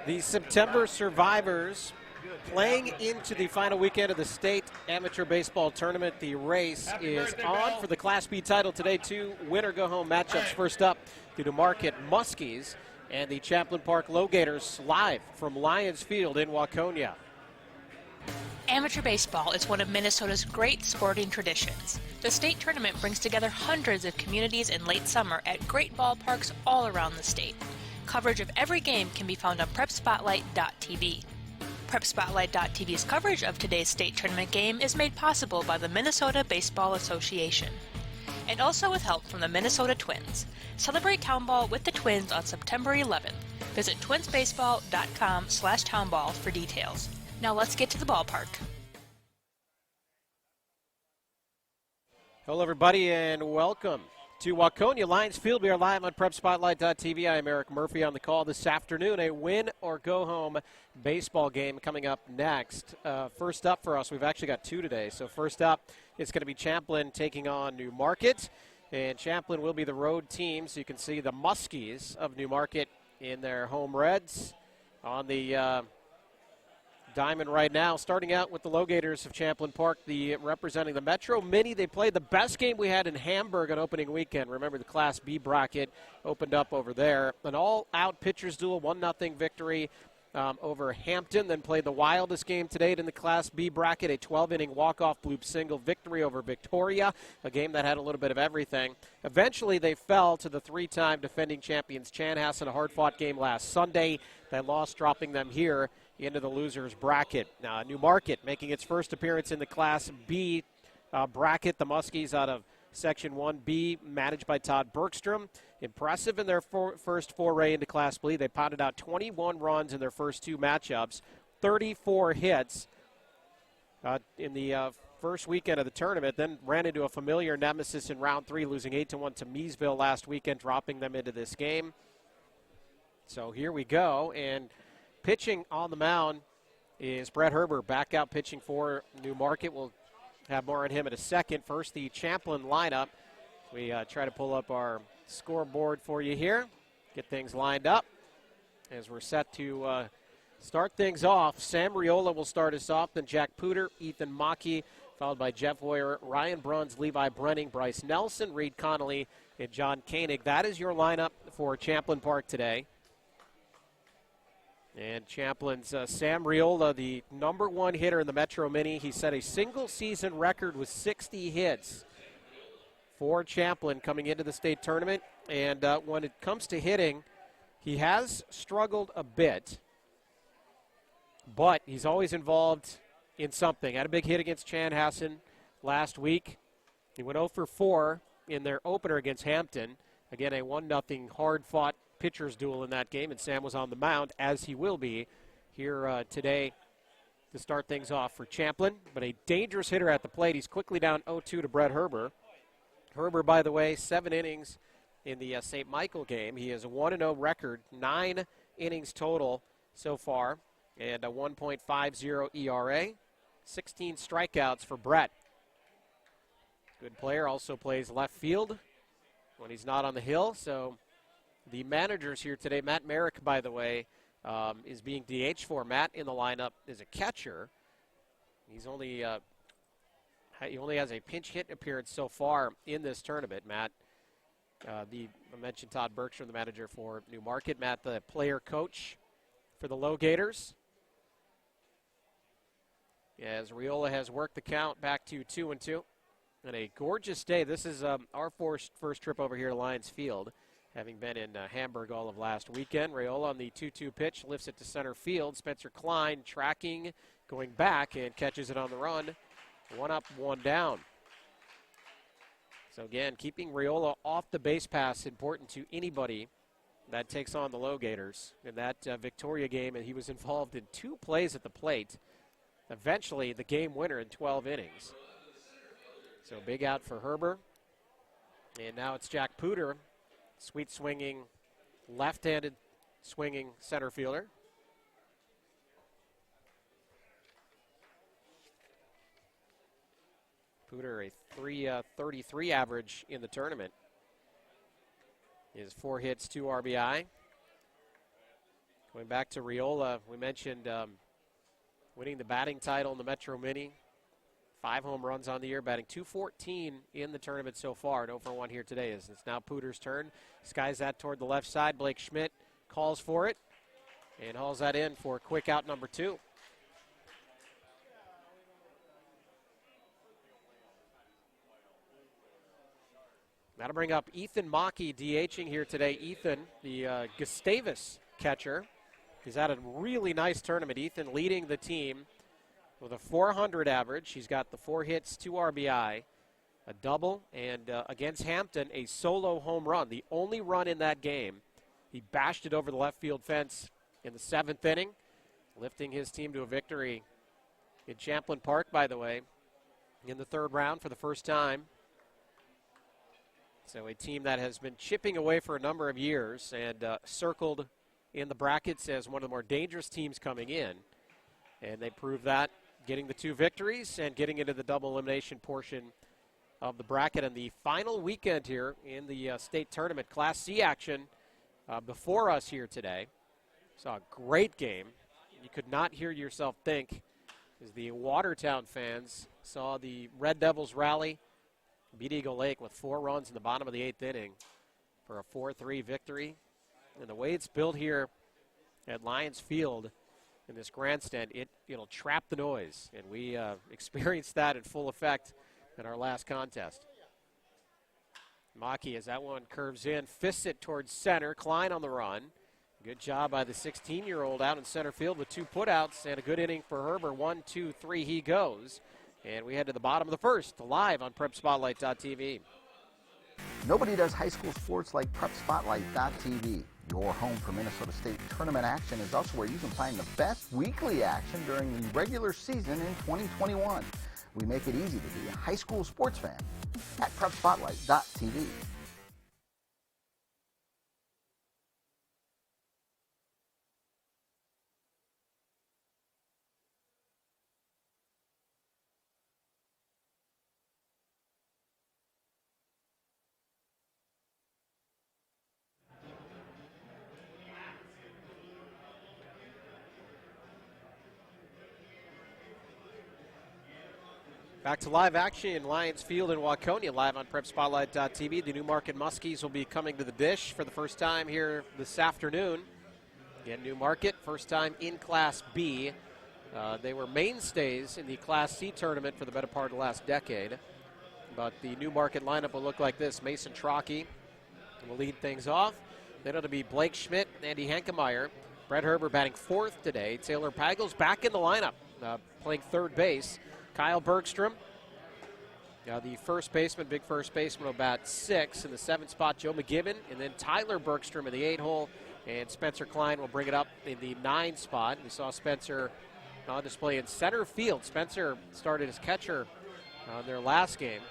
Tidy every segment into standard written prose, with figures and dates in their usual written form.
The September survivors playing into the final weekend of the state amateur baseball tournament. The race is on for the Class B title today. Two winner-go-home matchups. First up, the Market Muskies and the Champlin Park LoGators, live from Lions Field in Waconia. Amateur baseball is one of Minnesota's great sporting traditions. The state tournament brings together hundreds of communities in late summer at great ballparks all around the state. Coverage of every game can be found on PrepSpotlight.tv. PrepSpotlight.tv's coverage of today's state tournament game is made possible by the Minnesota Baseball Association, and also with help from the Minnesota Twins. Celebrate Townball with the Twins on September 11th. Visit twinsbaseball.com/townball for details. Now let's get to the ballpark. Hello, everybody, and welcome to Waconia Lions Field. We are live on PrepSpotlight.tv. I am Eric Murphy on the call this afternoon. A win-or-go-home baseball game coming up next. First up for us, we've actually got two today. So first up, it's going to be Champlin taking on New Market. And Champlin will be the road team. So you can see the Muskies of New Market in their home reds on the diamond right now. Starting out with the LoGators of Champlin Park, representing the Metro Mini. They played the best game we had in Hamburg on opening weekend. Remember, the Class B bracket opened up over there. An all-out pitchers duel, 1-0 victory over Hampton. Then played the wildest game to date in the Class B bracket, a 12-inning walk-off bloop single victory over Victoria, a game that had a little bit of everything. Eventually, they fell to the three-time defending champions Chanhassen, a hard-fought game last Sunday. That loss dropping them here into the losers bracket. Now, New Market making its first appearance in the Class B bracket. The Muskies out of Section 1B, managed by Todd Bergstrom. Impressive in their first foray into Class B. They pounded out 21 runs in their first two matchups, 34 hits in the first weekend of the tournament, then ran into a familiar nemesis in round three, losing 8-1 to Meesville last weekend, dropping them into this game. So here we go, and pitching on the mound is Brett Herbert, back out pitching for New Market. We'll have more on him in a second. First, the Champlin lineup. We try to pull up our scoreboard for you here, get things lined up as we're set to start things off. Sam Riola will start us off, then Jack Pooter, Ethan Mackey, followed by Jeff Hoyer, Ryan Bruns, Levi Brenning, Bryce Nelson, Reed Connolly, and John Koenig. That is your lineup for Champlin Park today. And Champlin's Sam Riola, the number one hitter in the Metro Mini. He set a single-season record with 60 hits for Champlin coming into the state tournament. And when it comes to hitting, he has struggled a bit, but he's always involved in something. Had a big hit against Chanhassen last week. He went 0 for 4 in their opener against Hampton. Again, a 1-0 hard-fought pitcher's duel in that game, and Sam was on the mound, as he will be here today to start things off for Champlin. But a dangerous hitter at the plate. He's quickly down 0-2 to Brett Herbert. Herbert, by the way, 7 innings in the St. Michael game. He has a 1-0 record, 9 innings total so far, and a 1.50 ERA, 16 strikeouts for Brett. Good player, also plays left field when he's not on the hill, so the managers here today, Matt Merrick, by the way, is being DH for. Matt in the lineup is a catcher. He only has a pinch hit appearance so far in this tournament. Matt, I mentioned Todd Bergstrom, the manager for New Market. Matt, the player coach for the LoGators. As Riola has worked the count back to 2-2. And a gorgeous day. This is our first trip over here to Lions Field, having been in Hamburg all of last weekend. Riola on the 2-2 pitch, lifts it to center field. Spencer Klein tracking, going back, and catches it on the run. 1 up, 1 down. So again, keeping Riola off the base pass important to anybody that takes on the LoGators. In that Victoria game, and he was involved in 2 plays at the plate. Eventually, the game winner in 12 innings. So big out for Herbert. And now it's Jack Pooter, sweet swinging, left-handed swinging center fielder. Pooter, a 3.33 average in the tournament. His 4 hits, 2 RBI. Going back to Riola, we mentioned winning the batting title in the Metro Mini. 5 home runs on the year, batting .214 in the tournament so far. 0 for 1 here today. It's now Pooter's turn. Skies that toward the left side. Blake Schmidt calls for it and hauls that in for quick out number 2. That'll bring up Ethan Mackey DHing here today. Ethan, the Gustavus catcher, he's had a really nice tournament. Ethan leading the team with a .400 average. He's got the 4 hits, 2 RBI, a double, and against Hampton, a solo home run. The only run in that game. He bashed it over the left field fence in the 7th inning, lifting his team to a victory in Champlin Park, by the way, in the 3rd round for the first time. So a team that has been chipping away for a number of years and circled in the brackets as one of the more dangerous teams coming in. And they proved that, getting the 2 victories and getting into the double elimination portion of the bracket. And the final weekend here in the state tournament, Class C action before us here today. Saw a great game. You could not hear yourself think as the Watertown fans saw the Red Devils rally, beat Eagle Lake with 4 runs in the bottom of the 8th inning for a 4-3 victory. And the way it's built here at Lions Field in this grandstand, it'll trap the noise. And we experienced that in full effect in our last contest. Mackey, as that one curves in, fists it towards center. Klein on the run. Good job by the 16-year-old out in center field with 2 putouts and a good inning for Herbert. 1, 2, 3, he goes. And we head to the bottom of the 1st, live on PrepSpotlight.tv. Nobody does high school sports like PrepSpotlight.tv. Your home for Minnesota State tournament action is also where you can find the best weekly action during the regular season in 2021. We make it easy to be a high school sports fan at PrepSpotlight.tv. Back to live action in Lions Field in Waconia, live on PrepSpotlight.tv. The new Market Muskies will be coming to the dish for the first time here this afternoon. Again, new Market, first time in Class B. They were mainstays in the Class C tournament for the better part of the last decade. But the new Market lineup will look like this. Mason Trockey will lead things off. Then it'll be Blake Schmidt, Andy Hankemeyer. Brett Herbert batting 4th today. Taylor Pagel's back in the lineup, playing 3rd base. Kyle Bergstrom, the first baseman, big first baseman, will bat 6. In the 7th spot, Joe McGibbon, and then Tyler Bergstrom in the 8-hole, and Spencer Klein will bring it up in the 9 spot. We saw Spencer on display in center field. Spencer started as catcher on their last game.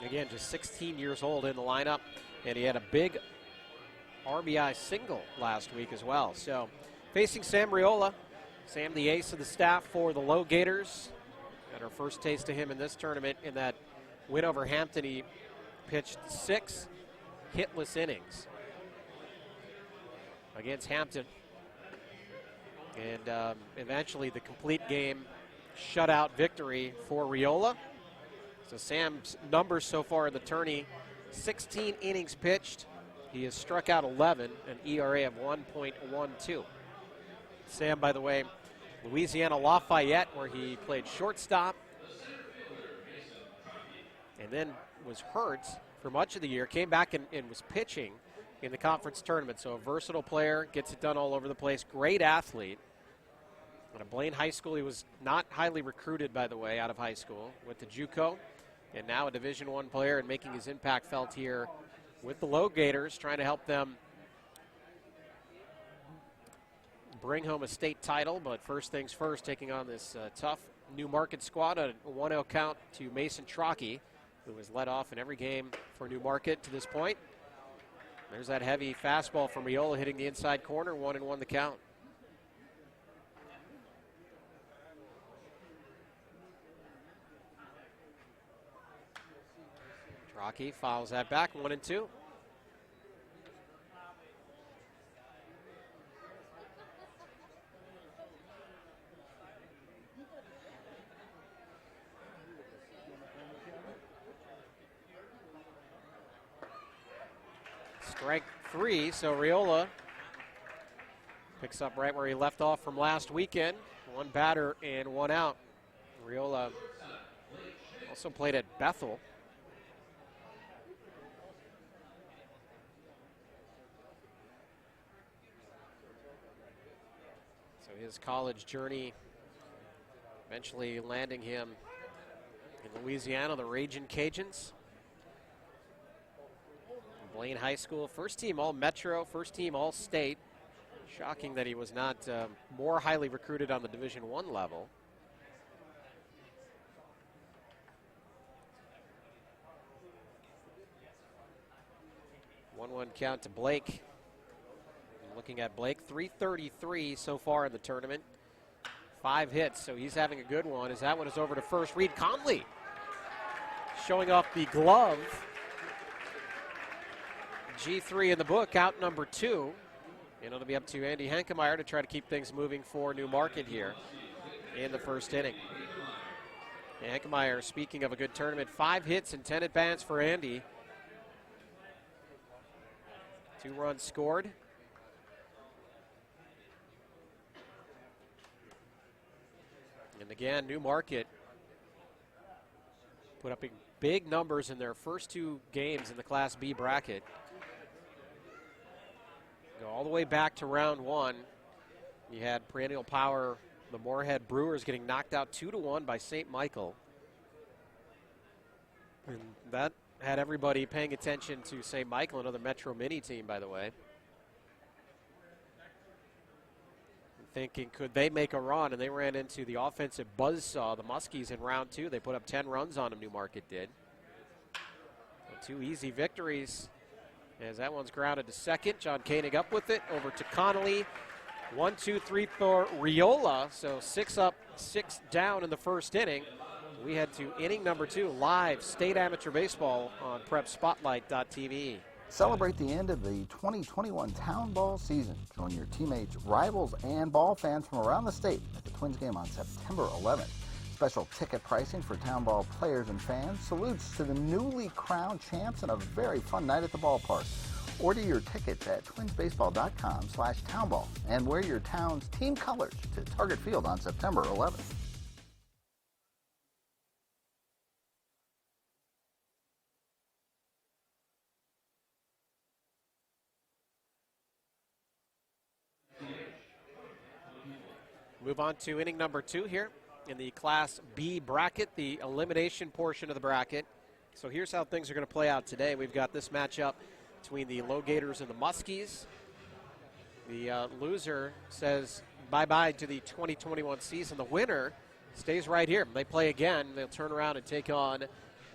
Again, just 16 years old in the lineup, and he had a big RBI single last week as well. So, facing Sam Riola, Sam the ace of the staff for the LoGators. Got our first taste of him in this tournament. In that win over Hampton, he pitched 6 hitless innings against Hampton. And eventually the complete game shutout victory for Riola. So Sam's numbers so far in the tourney, 16 innings pitched. He has struck out 11, an ERA of 1.12. Sam, by the way, Louisiana Lafayette, where he played shortstop and then was hurt for much of the year, came back and was pitching in the conference tournament. So a versatile player, gets it done all over the place, great athlete. At Blaine High School, he was not highly recruited, by the way, out of high school. Went to JUCO, and now a Division I player and making his impact felt here with the LoGators, trying to help them bring home a state title. But first things first, taking on this tough New Market squad. A 1-0 count to Mason Trockey, who has led off in every game for New Market to this point. There's that heavy fastball from Riola hitting the inside corner, 1-1 the count. Trockey fouls that back, 1-2. Strike 3, so Riola picks up right where he left off from last weekend. One batter and one out. Riola also played at Bethel. So his college journey eventually landing him in Louisiana, the Ragin' Cajuns. Blaine High School, first team All-Metro, first team All-State. Shocking that he was not more highly recruited on the Division I level. One count to Blake. Looking at Blake, 333 so far in the tournament. 5 hits, so he's having a good one as that one is over to first. Reed Conley showing off the glove. G3 in the book, out number 2. And it'll be up to Andy Hankemeyer to try to keep things moving for Newmarket here in the first inning. Hankemeyer, speaking of a good tournament, 5 hits and 10 at-bats for Andy. 2 runs scored. And again, Newmarket put up big numbers in their first 2 games in the Class B bracket. Go all the way back to round 1. You had perennial power, the Moorhead Brewers, getting knocked out 2-1 by St. Michael. And that had everybody paying attention to St. Michael, another Metro Mini team, by the way. Thinking, could they make a run? And they ran into the offensive buzzsaw, the Muskies, in round 2. They put up 10 runs on them, Newmarket did. So 2 easy victories. As that one's grounded to second. John Koenig up with it. Over to Connolly. 1, 2, 3 for Riola. So 6 up, 6 down in the first inning. We head to inning number 2, live state amateur baseball on PrepSpotlight.tv. Celebrate the end of the 2021 Town Ball season. Join your teammates, rivals, and ball fans from around the state at the Twins game on September 11th. Special ticket pricing for Town Ball players and fans. Salutes to the newly crowned champs and a very fun night at the ballpark. Order your tickets at twinsbaseball.com/townball and wear your town's team colors to Target Field on September 11th. Move on to inning number 2 here in the Class B bracket, the elimination portion of the bracket. So here's how things are going to play out today. We've got this matchup between the LoGators and the Muskies. The loser says bye-bye to the 2021 season. The winner stays right here. They play again. They'll turn around and take on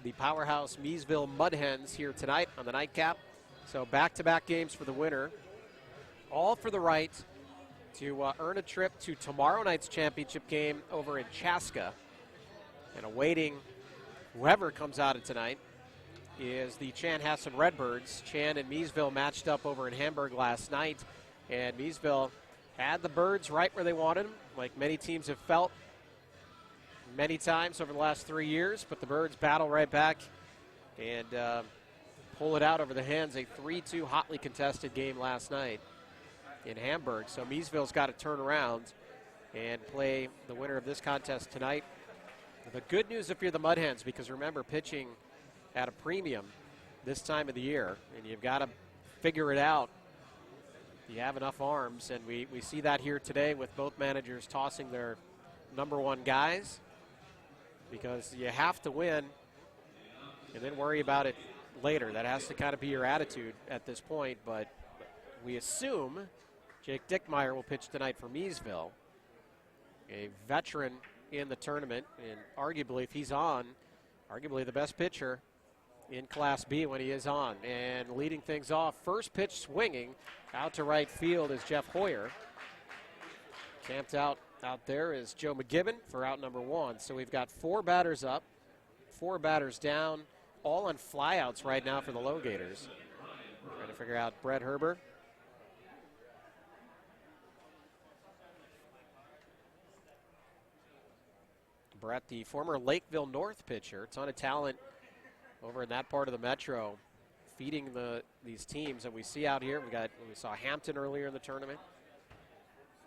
the powerhouse Meesville Mudhens here tonight on the nightcap. So back-to-back games for the winner, all for the right to earn a trip to tomorrow night's championship game over in Chaska. And awaiting whoever comes out of tonight is the Chanhassen Redbirds. Chan and Meesville matched up over in Hamburg last night, and Meesville had the Birds right where they wanted them, like many teams have felt many times over the last 3 years, but the Birds battle right back and pull it out over the Hens. A 3-2 hotly contested game last night in Hamburg. So Meesville's got to turn around and play the winner of this contest tonight. The good news if you're the Mudhens, because remember, pitching at a premium this time of the year, and you've got to figure it out. You have enough arms, and we see that here today with both managers tossing their number 1 guys, because you have to win and then worry about it later. That has to kind of be your attitude at this point, but we assume Jake Dickmeyer will pitch tonight for Meesville, a veteran in the tournament, and arguably, if he's on, arguably the best pitcher in Class B when he is on. And leading things off, first pitch swinging out to right field is Jeff Hoyer. Camped out there is Joe McGibbon for out number 1. So we've got 4 batters up, 4 batters down, all on flyouts right now for the LoGators. Trying to figure out Brett Herbert. Brett, the former Lakeville North pitcher, ton of talent over in that part of the Metro. feeding these teams that we see out here. We saw Hampton earlier in the tournament.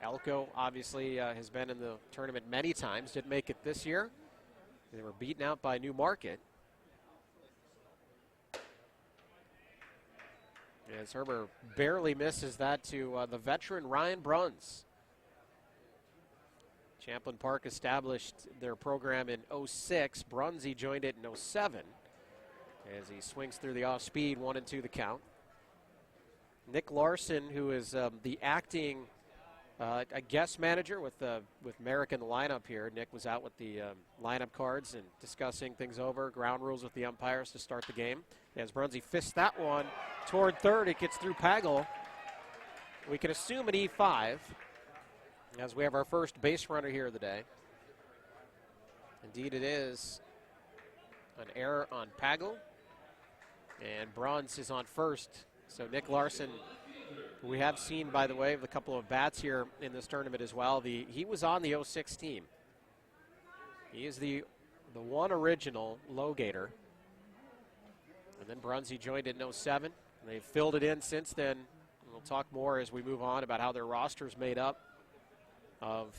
Elko obviously has been in the tournament many times. Didn't make it this year. They were beaten out by New Market. As Herbert barely misses that to the veteran Ryan Bruns. Champlin Park established their program in '06. Brunsy joined it in '07 as he swings through the off-speed, 1-2 the count. Nick Larson, who is the acting a guest manager with Merrick in the lineup here. Nick was out with the lineup cards and discussing things over, ground rules with the umpires to start the game. As Brunsy fists that one toward third, it gets through Pagel. We can assume an E5 as we have our first base runner here of the day. Indeed it is an error on Pagel, and Bruns is on first. So Nick Larson, we have seen, by the way, with a couple of bats here in this tournament as well. He was on the '06 team. He is the one original LoGator. And then Brunsy joined in '07. They've filled it in since then. We'll talk more as we move on about how their roster's made up of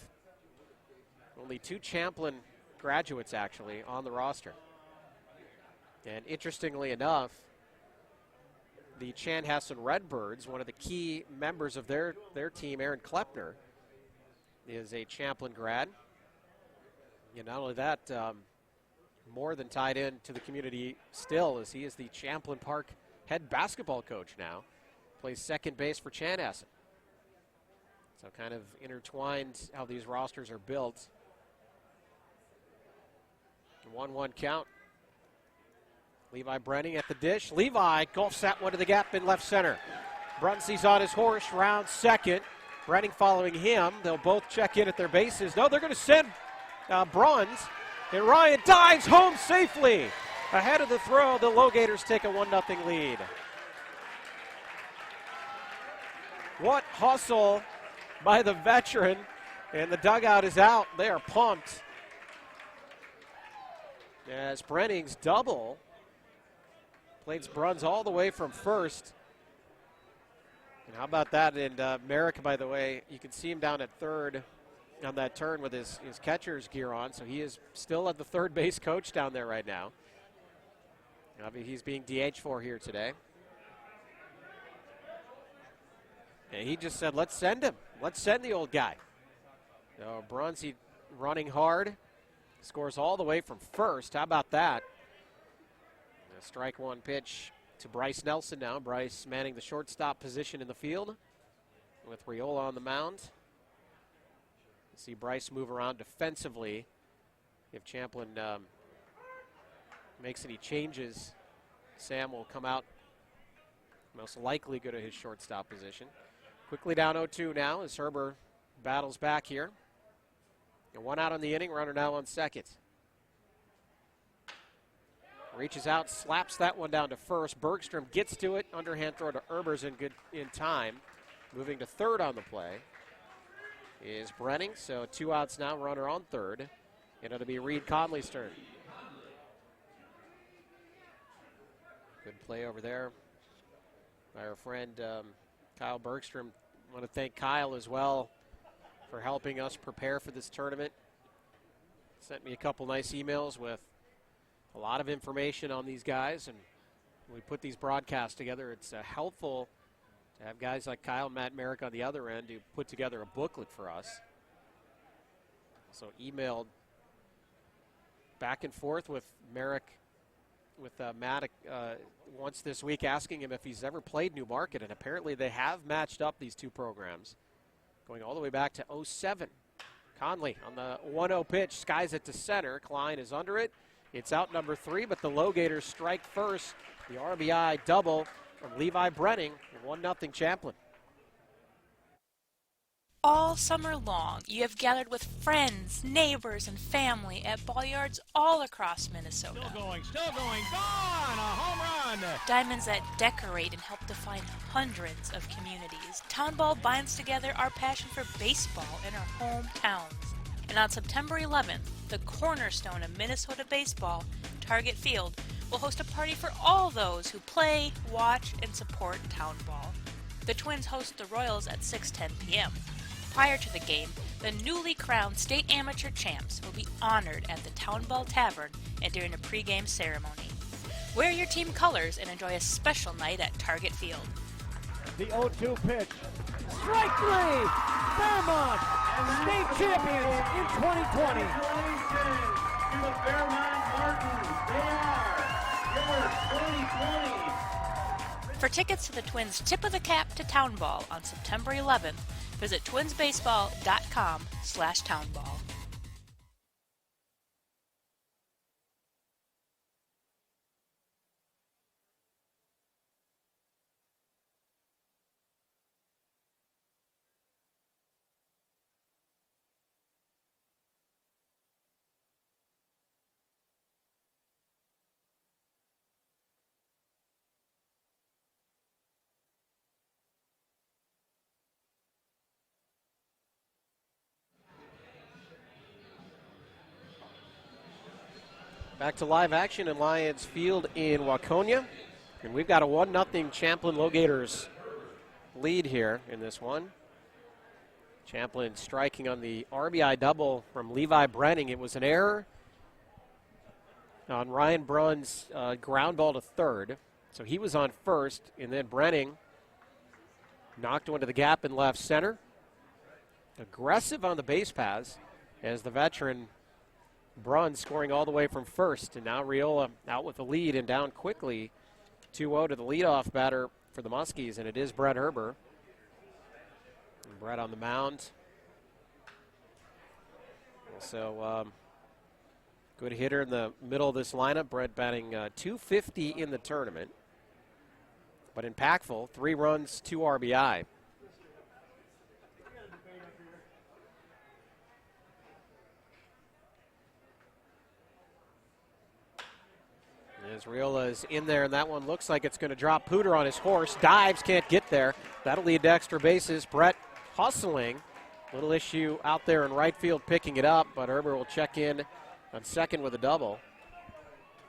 only 2 Champlin graduates, actually, on the roster. And interestingly enough, the Chanhassen Redbirds, one of the key members of their team, Aaron Klepner, is a Champlin grad. And not only that, more than tied in to the community still, as he is the Champlin Park head basketball coach now. Plays second base for Chanhassen. So kind of intertwined how these rosters are built. 1-1 count. Levi Brenning at the dish. Levi golfs that one to the gap in left center. Brunsy's on his horse, round second. Brenning following him. They'll both check in at their bases. No, they're going to send Bruns. And Ryan dives home safely. Ahead of the throw, the LoGators take a 1-0 lead. What hustle by the veteran, and the dugout is out. They are pumped. As Brenning's double plates Bruns all the way from first. And how about that? And Merrick, by the way, you can see him down at third on that turn with his catcher's gear on. So he is still at the third base coach down there right now. He's being DH for here today. And he just said, let's send him. Let's send the old guy. So Brunsy running hard. Scores all the way from first. How about that? A strike one pitch to Bryce Nelson now. Bryce manning the shortstop position in the field with Riola on the mound. You see Bryce move around defensively. If Champlin makes any changes, Sam will come out, most likely go to his shortstop position. Quickly down 0-2 now as Herbert battles back here. And 1 out on the inning, runner now on second. Reaches out, slaps that one down to first. Bergstrom gets to it, underhand throw to Herbert in time. Moving to third on the play is Brenning, so 2 outs now, runner on third. And it'll be Reed Conley's turn. Good play over there by our friend Kyle Bergstrom. I want to thank Kyle as well for helping us prepare for this tournament. Sent me a couple nice emails with a lot of information on these guys, and when we put these broadcasts together, it's helpful to have guys like Kyle and Matt Merrick on the other end who put together a booklet for us. So emailed back and forth with Merrick, with Matt once this week, asking him if he's ever played New Market, and apparently they have matched up these two programs, going all the way back to '07. Conley on the 1-0 pitch, skies it to center. Klein is under it. It's out number 3, but the LoGators strike first. The RBI double from Levi Brenning, 1-0 Champlin. All summer long, you have gathered with friends, neighbors, and family at ball yards all across Minnesota. Still going, gone! A home run! Diamonds that decorate and help define hundreds of communities. Town Ball binds together our passion for baseball in our hometowns. And And on September 11th, the cornerstone of Minnesota baseball, Target Field, will host a party for all those who play, watch, and support Town Ball. The Twins host the Royals at 6:10 p.m. Prior to the game, the newly crowned state amateur champs will be honored at the Town Ball Tavern and during a pregame ceremony. Wear your team colors and enjoy a special night at Target Field. The 0-2 pitch. Strike three! Fairmont, state champions in 2020. Congratulations to the Fairmont Martins. They are your 2020. For tickets to the Twins' Tip of the Cap to Town Ball on September 11th, visit twinsbaseball.com/townball. Back to live action in Lions Field in Waconia. And we've got a 1-0 Champlin LoGators lead here in this one. Champlin striking on the RBI double from Levi Brenning. It was an error on Ryan Brunn's ground ball to third. So he was on first, and then Brenning knocked one to the gap in left center. Aggressive on the base paths as the veteran Brunn scoring all the way from first, and now Riola out with the lead and down quickly 2-0 to the leadoff batter for the Muskies, and it is Brett Herbert. And Brett on the mound. Also, good hitter in the middle of this lineup. Brett batting .250 in the tournament, but impactful. 3 runs, 2 RBI. As Riola is in there, and that one looks like it's going to drop. Pooter on his horse, dives, can't get there. That'll lead to extra bases. Brett hustling. Little issue out there in right field picking it up, but Herbert will check in on second with a double.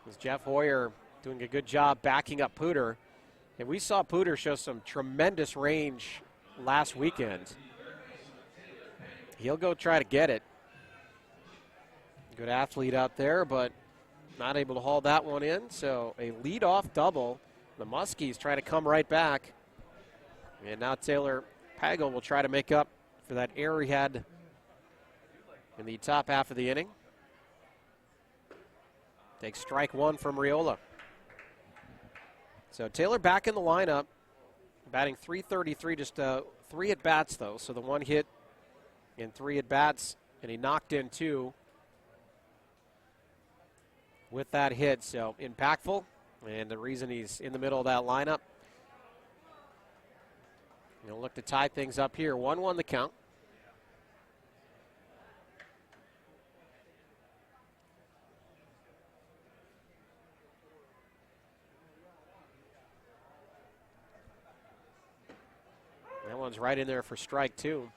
As Jeff Hoyer doing a good job backing up Pooter. And we saw Pooter show some tremendous range last weekend. He'll go try to get it. Good athlete out there, but not able to haul that one in, so a leadoff double. The Muskies try to come right back. And now Taylor Pagel will try to make up for that error he had in the top half of the inning. Takes strike one from Riola. So Taylor back in the lineup, batting .333, just 3 at-bats, though. So the 1 hit in 3 at-bats, and he knocked in 2. With that hit, so impactful, and the reason he's in the middle of that lineup. He'll look to tie things up here. 1-1 the count. That one's right in there for strike 2.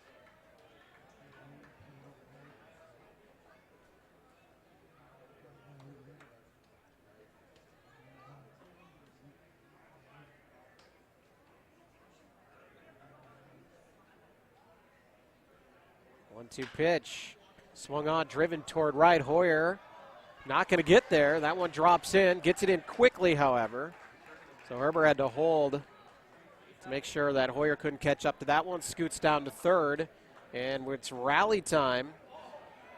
One-two pitch. Swung on, driven toward right. Hoyer not going to get there. That one drops in. Gets it in quickly, however. So Herbert had to hold to make sure that Hoyer couldn't catch up to that one. Scoots down to third. And it's rally time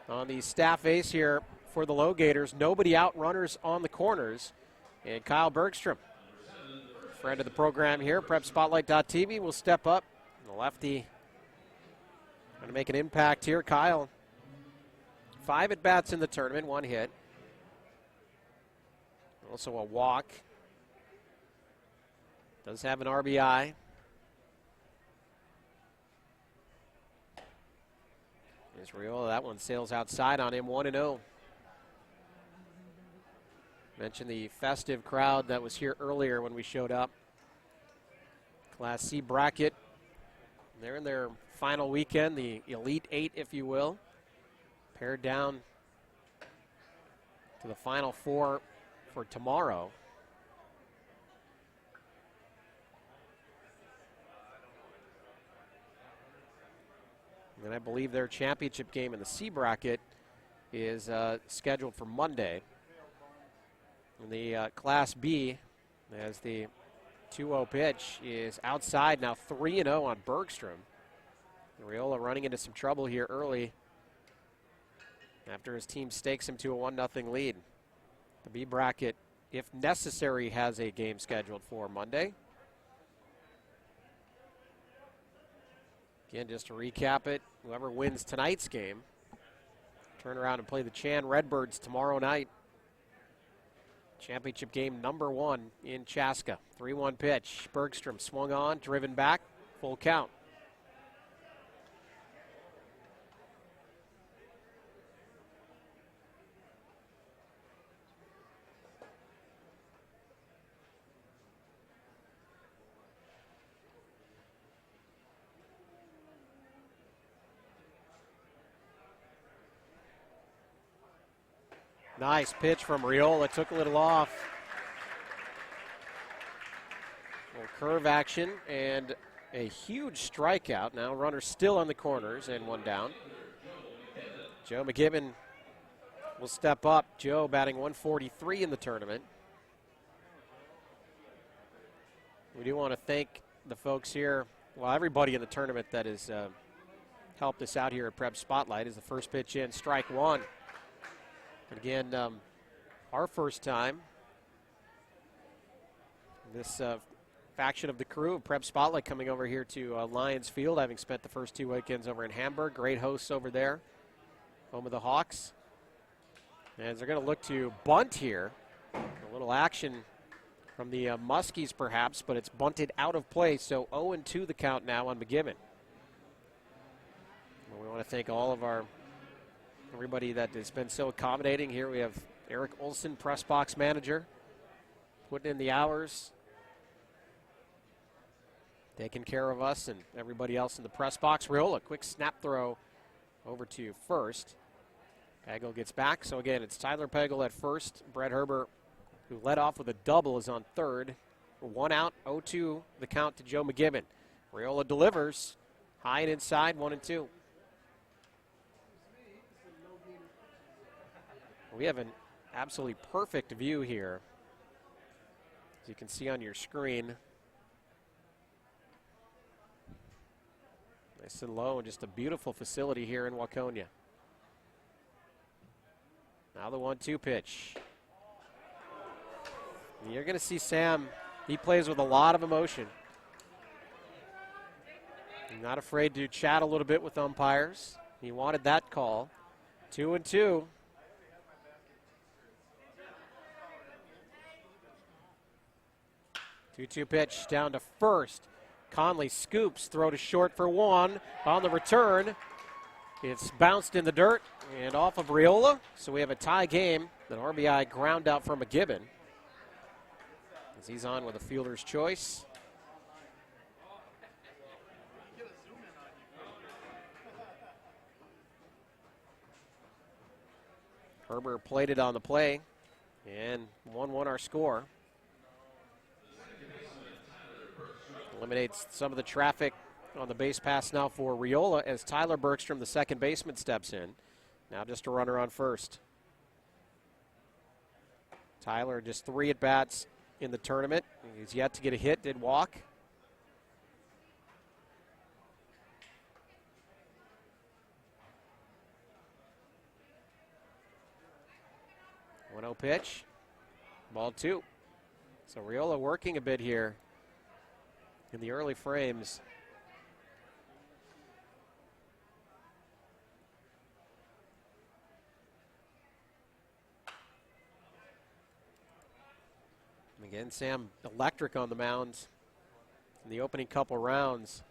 on the staff ace here for the LoGators. Nobody out, runners on the corners. And Kyle Bergstrom, friend of the program here, PrepSpotlight.tv, will step up. The lefty going to make an impact here. Kyle, 5 at-bats in the tournament, 1 hit. Also a walk. Does have an RBI. Israel, that one sails outside on him, 1-0. Mentioned the festive crowd that was here earlier when we showed up. Class C bracket. They're in their final weekend, the Elite 8, if you will. Pared down to the final four for tomorrow. And I believe their championship game in the C bracket is scheduled for Monday. And the Class B, as the 2-0 pitch, is outside now, 3-0 on Bergstrom. Riola running into some trouble here early after his team stakes him to a 1-0 lead. The B bracket, if necessary, has a game scheduled for Monday. Again, just to recap it, whoever wins tonight's game, turn around and play the Chan Redbirds tomorrow night. Championship game number 1 in Chaska. 3-1 pitch. Bergstrom swung on, driven back, full count. Nice pitch from Riola, took a little off. A little curve action and a huge strikeout. Now runner still on the corners and one down. Joe McGibbon will step up. Joe batting 143 in the tournament. We do want to thank the folks here, well, everybody in the tournament that has helped us out here at Prep Spotlight. Is the first pitch in, strike one. And again, our first time, this faction of the crew of Prep Spotlight coming over here to Lions Field, having spent the first 2 weekends over in Hamburg. Great hosts over there, home of the Hawks. And they're going to look to bunt here. A little action from the Muskies perhaps, but it's bunted out of play, so 0-2 the count now on McGibbon. And we want to thank all of everybody that has been so accommodating. Here we have Eric Olson, press box manager, putting in the hours, taking care of us and everybody else in the press box. Riola, quick snap throw over to first. Pagel gets back. So again, it's Tyler Pagel at first. Brett Herbert, who led off with a double, is on third. 1 out, 0-2 the count to Joe McGibbon. Riola delivers. High and inside, 1-2. We have an absolutely perfect view here, as you can see on your screen. Nice and low, and just a beautiful facility here in Waconia. Now the 1-2 pitch. And you're going to see Sam, he plays with a lot of emotion. He's not afraid to chat a little bit with umpires. He wanted that call. 2-2. 2-2 pitch down to first. Conley scoops, throw to short for one. On the return, it's bounced in the dirt and off of Riola. So we have a tie game. An RBI ground out for McGibbon, as he's on with a fielder's choice. Herbert played it on the play, and 1-1 our score. Eliminates some of the traffic on the base pass now for Riola as Tyler Bergstrom, the second baseman, steps in. Now just a runner on first. Tyler just 3 at-bats in the tournament. He's yet to get a hit, did walk. One 1-0 pitch. Ball 2. So Riola working a bit here in the early frames. Again, Sam electric on the mound in the opening couple rounds.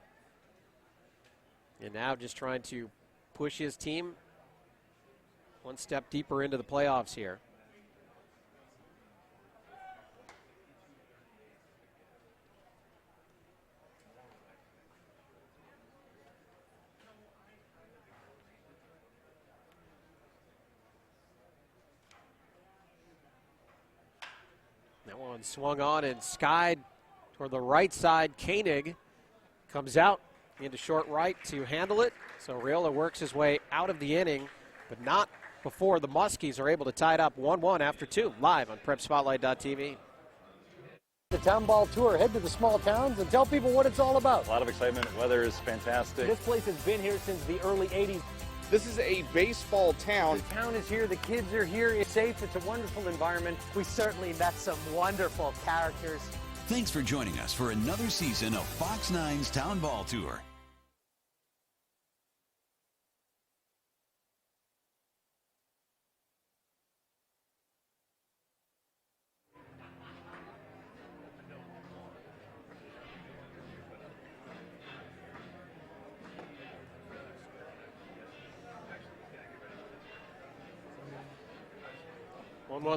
And now just trying to push his team one step deeper into the playoffs here. one swung on and skied toward the right side. Koenig comes out into short right to handle it. So Riola works his way out of the inning, but not before the Muskies are able to tie it up 1-1 after 2, live on PrepSpotlight.tv. The Town Ball Tour. Head to the small towns and tell people what it's all about. A lot of excitement. Weather is fantastic. This place has been here since the early 80s. This is a baseball town. The town is here. The kids are here. It's safe. It's a wonderful environment. We certainly met some wonderful characters. Thanks for joining us for another season of Fox 9's Town Ball Tour.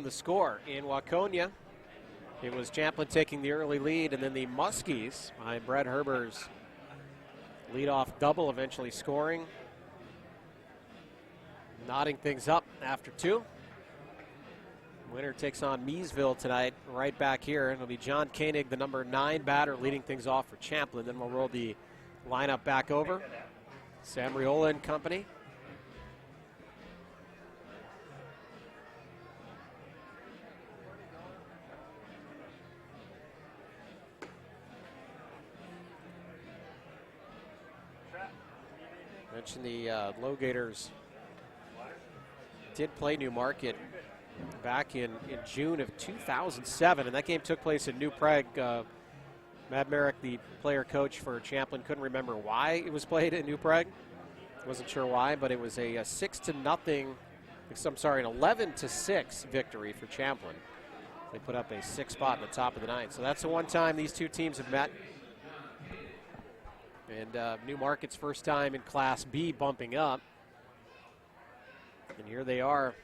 The score in Waconia. It was Champlin taking the early lead, and then the Muskies behind Brett Herbert's leadoff double eventually scoring. Knotting things up after 2. Winner takes on Miesville tonight, right back here. It'll be John Koenig, the number 9 batter, leading things off for Champlin. Then we'll roll the lineup back over. Sam Riola and company. Mentioned the LoGators did play New Market back in June of 2007, and that game took place in New Prague. Matt Merrick, the player coach for Champlin, couldn't remember why it was played in New Prague. Wasn't sure why, but it was a 6-0, I'm sorry, an 11-6 victory for Champlin. They put up a 6 spot in the top of the 9th. So that's the one time these two teams have met. And New Market's first time in Class B bumping up. And here they are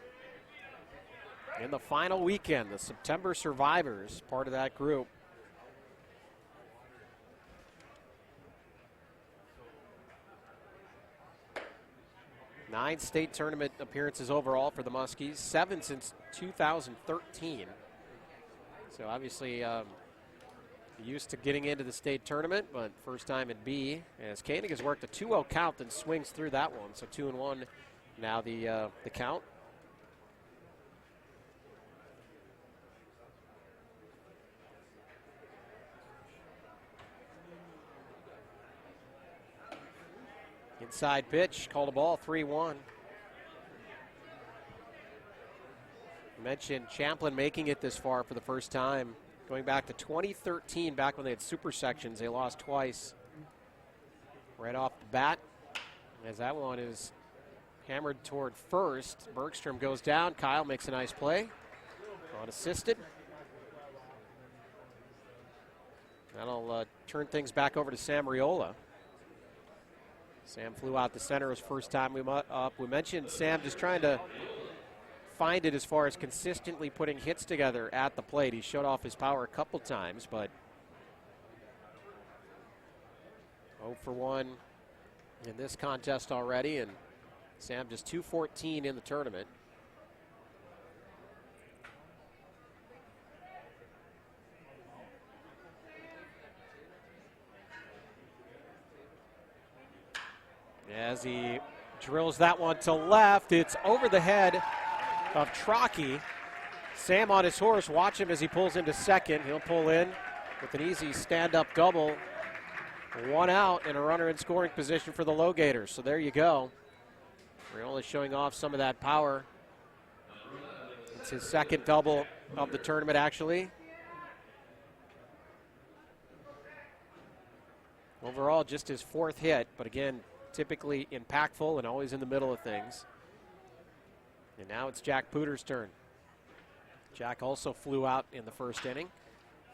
in the final weekend, the September Survivors, part of that group. Nine state tournament appearances overall for the Muskies, 7 since 2013. So obviously used to getting into the state tournament, but first time at B, as Koenig has worked a 2-0 count and swings through that one. So 2-1 now the count. Inside pitch, called a ball, 3-1. Mentioned Champlin making it this far for the first time. Going back to 2013, back when they had super sections, they lost twice. Right off the bat, as that one is hammered toward first. Bergstrom goes down. Kyle makes a nice play. Unassisted. That'll turn things back over to Sam Riola. Sam flew out the center his first time up. We mentioned Sam just trying to find it as far as consistently putting hits together at the plate. He showed off his power a couple times, but 0 for 1 in this contest already, and Sam just 214 in the tournament. As he drills that one to left, it's over the head of Trocky. Sam on his horse, watch him as he pulls into second. He'll pull in with an easy stand-up double. 1 out and a runner in scoring position for the LoGators. So there you go. Riola showing off some of that power. It's his second double of the tournament, actually. Overall, just his 4th hit, but again, typically impactful and always in the middle of things. And now it's Jack Pooter's turn. Jack also flew out in the first inning.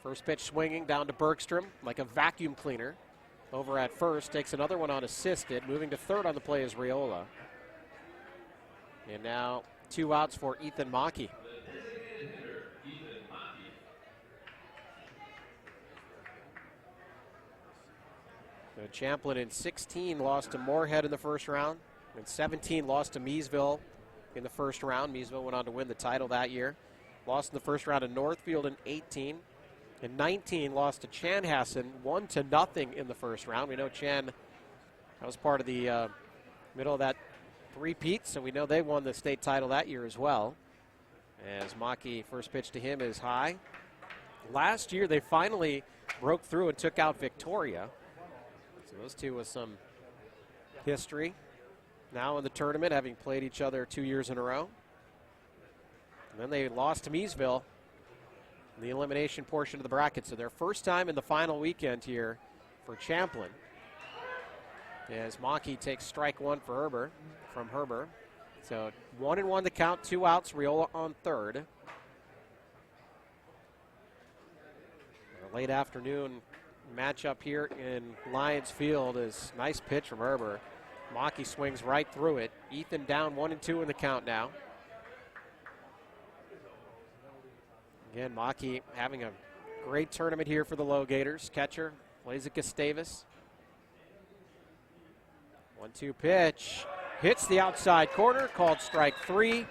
First pitch swinging down to Bergstrom like a vacuum cleaner. Over at first, takes another one unassisted. Moving to third on the play is Riola. And now 2 outs for Ethan Mackey. So Champlin in 16 lost to Moorhead in the first round. In 17 lost to Miesville in the first round. Miesville went on to win the title that year. lost in the first round to Northfield in 18. In 19, lost to Chanhassen 1-0 in the first round. We know Chan, that was part of the middle of that three-peat, so we know they won the state title that year as well. As Mackey, first pitch to him is high. Last year, they finally broke through and took out Victoria. So those two with some history. Now in the tournament, having played each other 2 years in a row. And then they lost to Meesville in the elimination portion of the bracket. So their first time in the final weekend here for Champlin. As Mackey takes strike one for Herbert, from Herbert. So 1-1 to count, 2 outs, Riola on third. A late afternoon matchup here in Lions Field is nice pitch from Herbert. Mackey swings right through it. Ethan down 1-2 in the count now. Again, Mackey having a great tournament here for the LoGators. Catcher plays at Gustavus. 1-2 pitch. Hits the outside corner, called strike 3.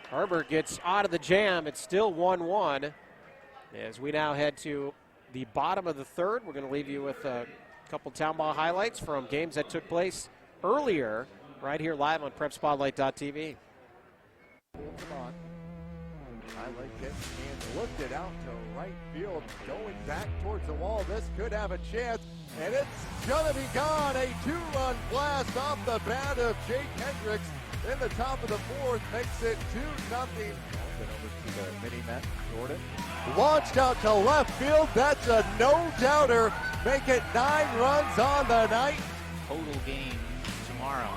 Herbert gets out of the jam. It's still 1-1. As we now head to the bottom of the third, we're going to leave you with a couple town ball highlights from games that took place earlier right here live on PrepSpotlight.tv. Highlight gets and lifted out to right field, going back towards the wall. This could have a chance, and it's gonna be gone. A 2-run blast off the bat of Jake Hendricks in the top of the fourth makes it 2-0. Over to the mini-met, Jordan. Launched out to left field. That's a no-doubter. Make it 9 runs on the night. Total game tomorrow.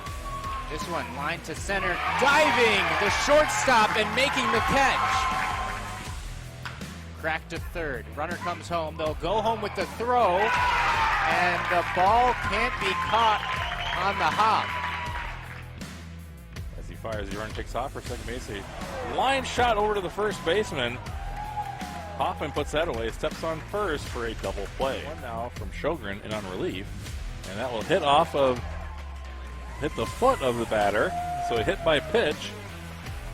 This one, line to center, diving, the shortstop and making the catch. Crack to third, runner comes home. They'll go home with the throw, and the ball can't be caught on the hop. As he fires, the run takes off for second base. A line shot over to the first baseman. Hoffman puts that away, steps on first for a double play. One now from Sjogren and on relief, and that will hit the foot of the batter, so a hit by pitch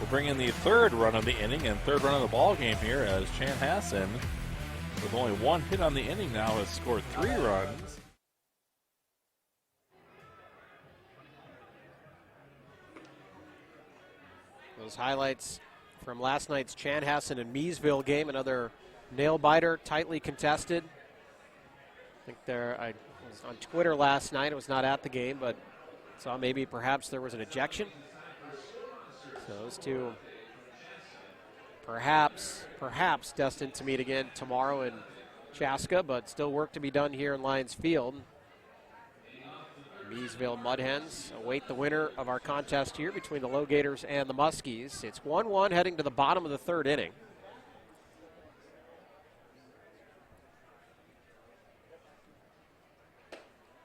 will bring in the third run of the inning and third run of the ball game here, as Chanhassen, with only 1 hit on the inning now, has scored 3 runs. Those highlights from last night's Chanhassen and Meesville game, another nail-biter, tightly contested. I think I was on Twitter last night. I was not at the game, but saw maybe perhaps there was an ejection. So those two perhaps destined to meet again tomorrow in Chaska, but still work to be done here in Lions Field. Meesville Mudhens await the winner of our contest here between the LoGators and the Muskies. It's 1-1 heading to the bottom of the third inning.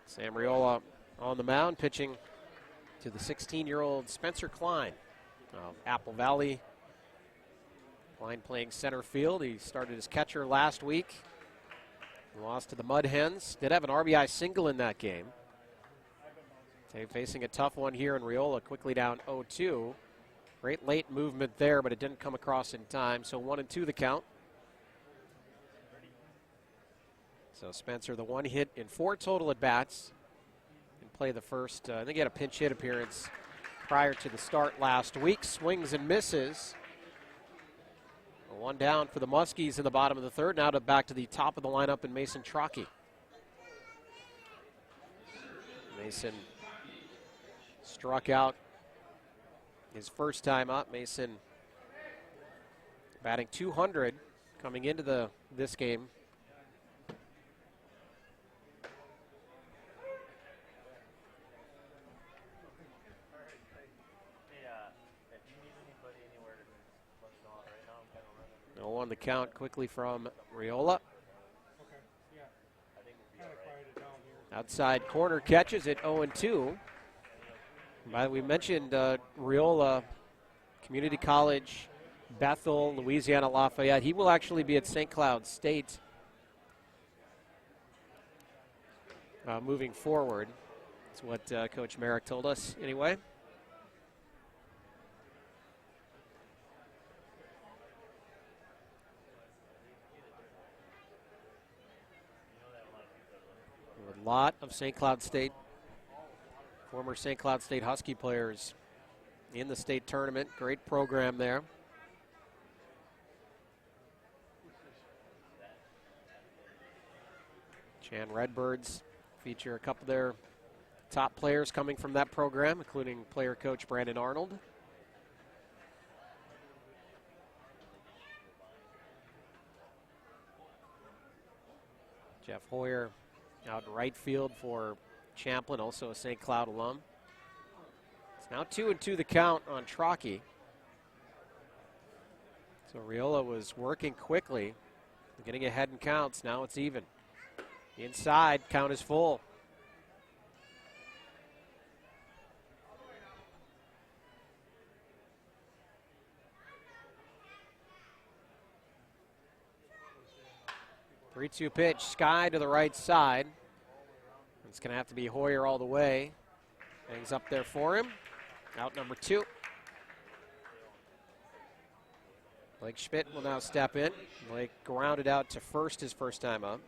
Sam Riola on the mound, pitching to the 16-year-old Spencer Klein of Apple Valley. Klein playing center field. He started as catcher last week. Lost to the Mudhens. Did have an RBI single in that game. Facing a tough one here in Riola, quickly down 0-2. Great late movement there, but it didn't come across in time. So 1-2 the count. So Spencer, the 1 hit in 4 total at bats. Play the first, I think he had a pinch hit appearance prior to the start last week. Swings and misses. 1 down for the Muskies in the bottom of the third. Now back to the top of the lineup in Mason Trockey. Mason struck out his first time up. Mason batting .200 coming into this game. On the count quickly from Riola. Outside corner catches it 0-2. We mentioned Riola, Community College, Bethel, Louisiana Lafayette. He will actually be at St. Cloud State moving forward. That's what Coach Merrick told us anyway. lot of St. Cloud State, former St. Cloud State Husky players in the state tournament. Great program there. Chan Redbirds feature a couple of their top players coming from that program, including player coach Brandon Arnold. Jeff Hoyer out in right field for Champlin, also a St. Cloud alum. It's now 2-2 the count on Trockey. So Riola was working quickly, getting ahead in counts. Now it's even. Inside, count is full. Three-two pitch, Sky to the right side. It's going to have to be Hoyer all the way. Hangs up there for him. Out number 2. Blake Schmidt will now step in. Blake grounded out to first his first time up.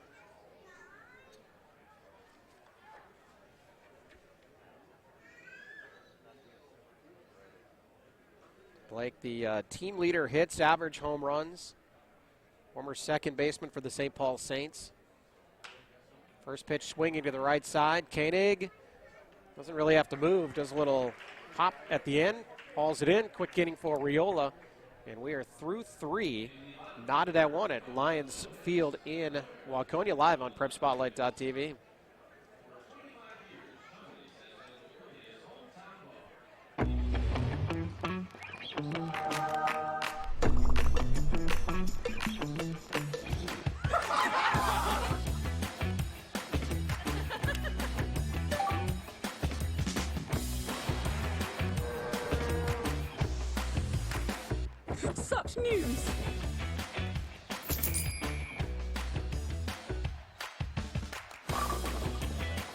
Blake, the team leader, hits, average, home runs. Former second baseman for the St. Paul Saints. First pitch swinging to the right side. Koenig doesn't really have to move. Does a little hop at the end. Hauls it in. Quick inning for Riola. And we are through 3. Knotted at 1 at Lions Field in Waconia, live on PrepSpotlight.tv. Such news.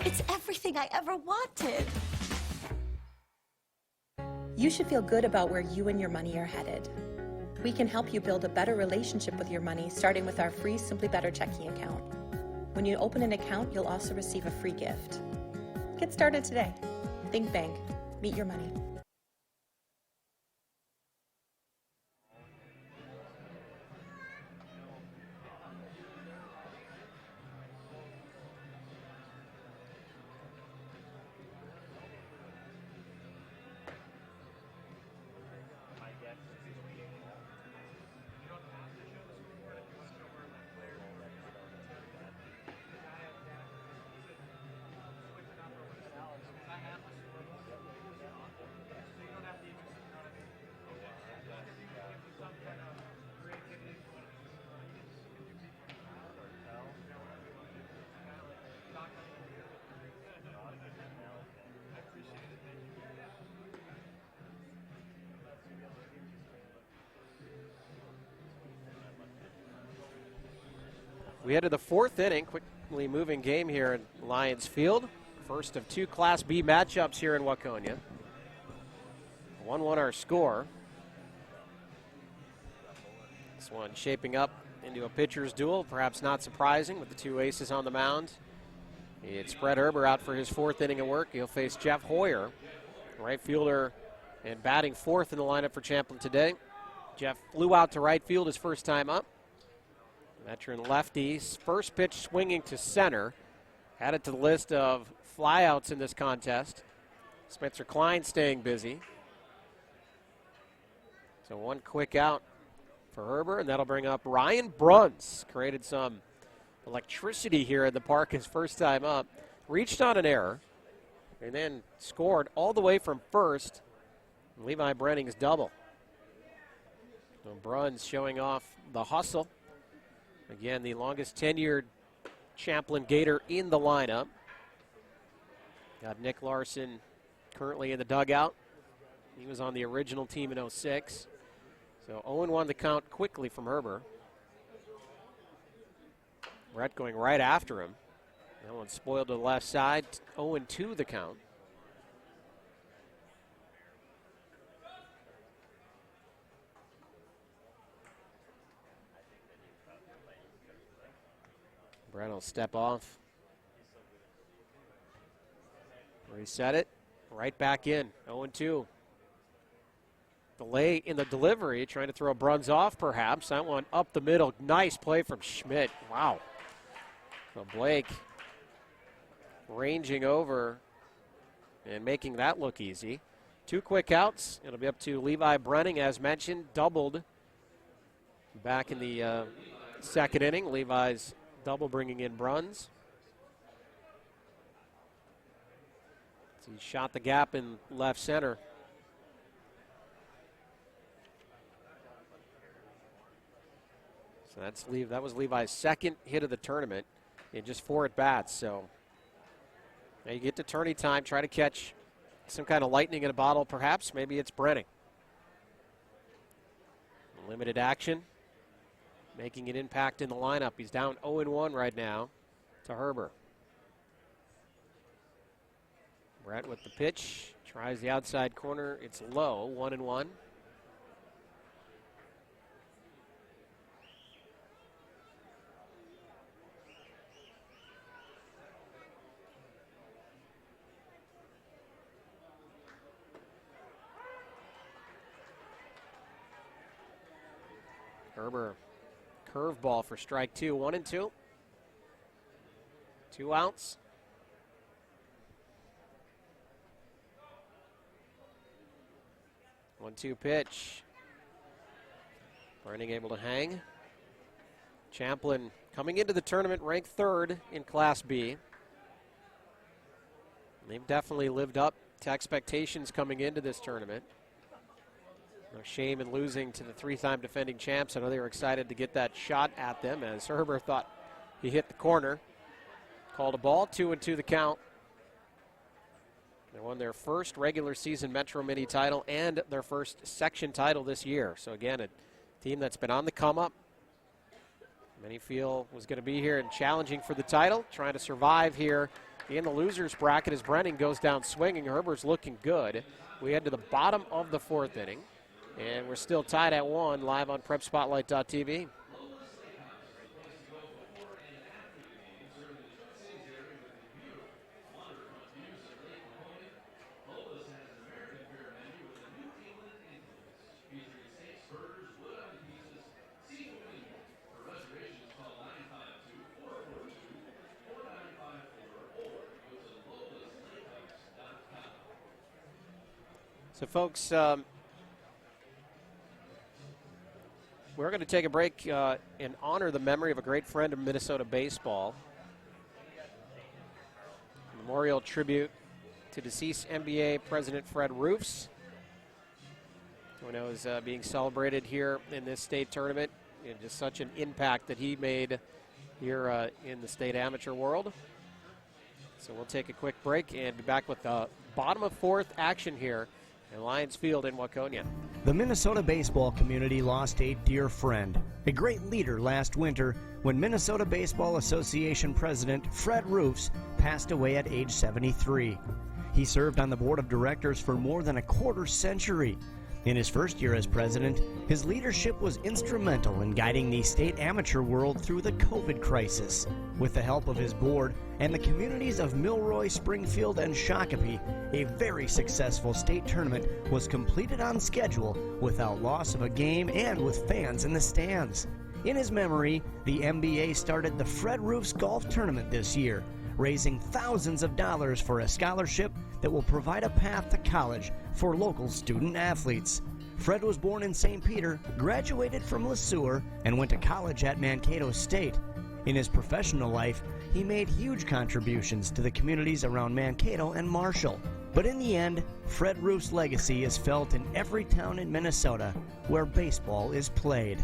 It's everything I ever wanted. You should feel good about where you and your money are headed. We can help you build a better relationship with your money, starting with our free Simply Better checking account. When you open an account, you'll also receive a free gift. Get started today. Think Bank. Meet your money. We head to the 4th inning, quickly moving game here at Lions Field. First of 2 Class B matchups here in Waconia. 1-1 our score. This one shaping up into a pitcher's duel, perhaps not surprising with the 2 aces on the mound. It's Brett Herbert out for his 4th inning of work. He'll face Jeff Hoyer, right fielder and batting 4th in the lineup for Champlin today. Jeff flew out to right field his first time up. Veteran lefties, first pitch swinging to center. Added to the list of flyouts in this contest. Spencer Klein staying busy. So one quick out for Herbert, and that'll bring up Ryan Bruns. Created some electricity here at the park his first time up. Reached on an error, and then scored all the way from first. Levi Brenning's double. So Bruns showing off the hustle. Again, the longest tenured Champlin Gator in the lineup. Got Nick Larson currently in the dugout. He was on the original team in 06. So 0-1 the count quickly from Herbert. Brett going right after him. That one spoiled to the left side. 0-2 the count. Brett will step off. Reset it. Right back in. 0-2. Delay in the delivery. Trying to throw Bruns off, perhaps. That one up the middle. Nice play from Schmidt. Wow. So Blake ranging over and making that look easy. 2 quick outs. It'll be up to Levi Brenning, as mentioned. Doubled back in the second inning. Levi's double bringing in Bruns. So he shot the gap in left center. So that was Levi's second hit of the tournament in just 4 at-bats. So now you get to tourney time, try to catch some kind of lightning in a bottle, perhaps. Maybe it's Brenning. Limited action, making an impact in the lineup. He's down 0-1 right now to Herbert. Brett with the pitch, tries the outside corner. It's low, 1-1. Herbert, curveball for strike 2, 1-2. 2 outs. One-two pitch. Brenning able to hang. Champlin coming into the tournament ranked 3rd in Class B. They've definitely lived up to expectations coming into this tournament. No shame in losing to the 3-time defending champs. I know they were excited to get that shot at them, as Herbert thought he hit the corner. Called a ball, 2-2 the count. They won their first regular season Metro Mini title and their first section title this year. So again, a team that's been on the come up. Many feel was going to be here and challenging for the title, trying to survive here in the losers bracket as Brenning goes down swinging. Herbert's looking good. We head to the bottom of the 4th inning, and we're still tied at 1 live on PrepSpotlight.tv. So, folks, we're going to take a break and honor the memory of a great friend of Minnesota baseball. Memorial tribute to deceased MBA President Fred Roofs, who I know is being celebrated here in this state tournament, and just such an impact that he made here in the state amateur world. So we'll take a quick break and be back with the bottom of 4th action here in Lions Field in Waconia. The Minnesota baseball community lost a dear friend, a great leader last winter when Minnesota Baseball Association President Fred Roofs passed away at age 73. He served on the board of directors for more than a quarter century. In his first year as president, his leadership was instrumental in guiding the state amateur world through the COVID crisis. With the help of his board and the communities of Milroy, Springfield, and Shakopee, a very successful state tournament was completed on schedule without loss of a game and with fans in the stands. In his memory, the MBA started the Fred Roofs Golf Tournament this year, raising thousands of dollars for a scholarship that will provide a path to college for local student athletes. Fred was born in St. Peter, graduated from LeSueur, and went to college at Mankato State. In his professional life, he made huge contributions to the communities around Mankato and Marshall. But in the end, Fred Roofs' legacy is felt in every town in Minnesota where baseball is played.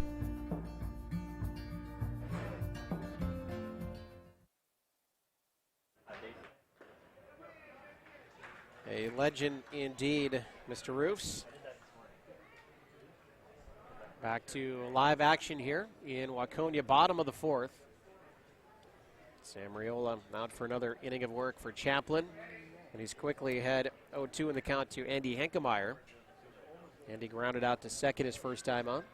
A legend indeed, Mr. Roofs. Back to live action here in Waconia, bottom of the 4th. Sam Riola out for another inning of work for Champlin. And he's quickly ahead 0-2 in the count to Andy Henkemeyer. Andy grounded out to second his first time up.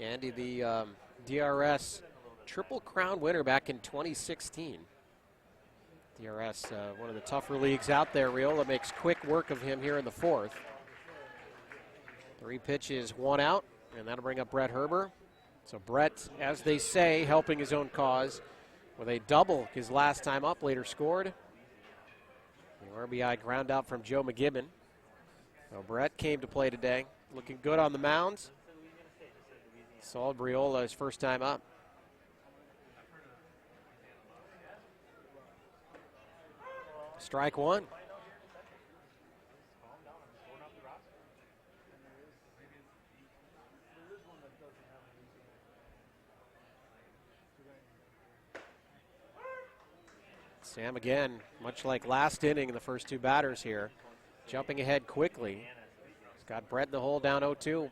Andy, the DRS Triple Crown winner back in 2016. DRS, one of the tougher leagues out there. Riola makes quick work of him here in the fourth. 3 pitches, 1 out, and that'll bring up Brett Herbert. So Brett, as they say, helping his own cause with a double his last time up, later scored. The RBI ground out from Joe McGibbon. So Brett came to play today, looking good on the mound. Saul Briola his first time up. Strike 1. Sam again, much like last inning in the first 2 batters here, jumping ahead quickly. He's got Brett in the hole down 0-2.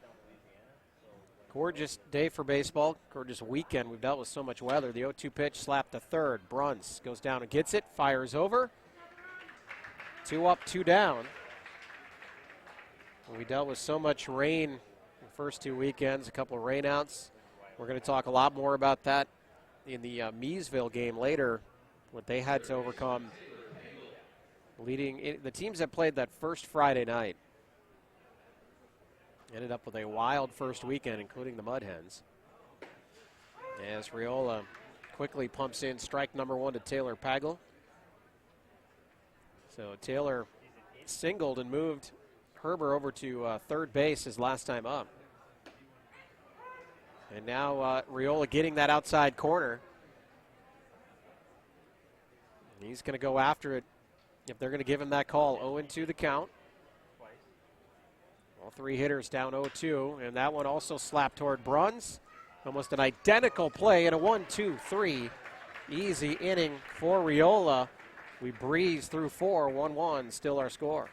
Gorgeous day for baseball, gorgeous weekend. We've dealt with so much weather. The 0-2 pitch slapped to third. Bruns goes down and gets it, fires over. 2 up, 2 down. We dealt with so much rain the first 2 weekends, a couple of rainouts. We're going to talk a lot more about that in the Meesville game later, what they had to overcome. The teams that played that first Friday night ended up with a wild first weekend, including the Mud Hens. As Riola quickly pumps in strike number 1 to Taylor Pagel. So Taylor singled and moved Herbert over to third base his last time up. And now Riola getting that outside corner. He's going to go after it if they're going to give him that call. 0-2 the count. All 3 hitters down 0-2, and that one also slapped toward Bruns. Almost an identical play and a 1-2-3 easy inning for Riola. We breeze through 4, 1-1, still our score.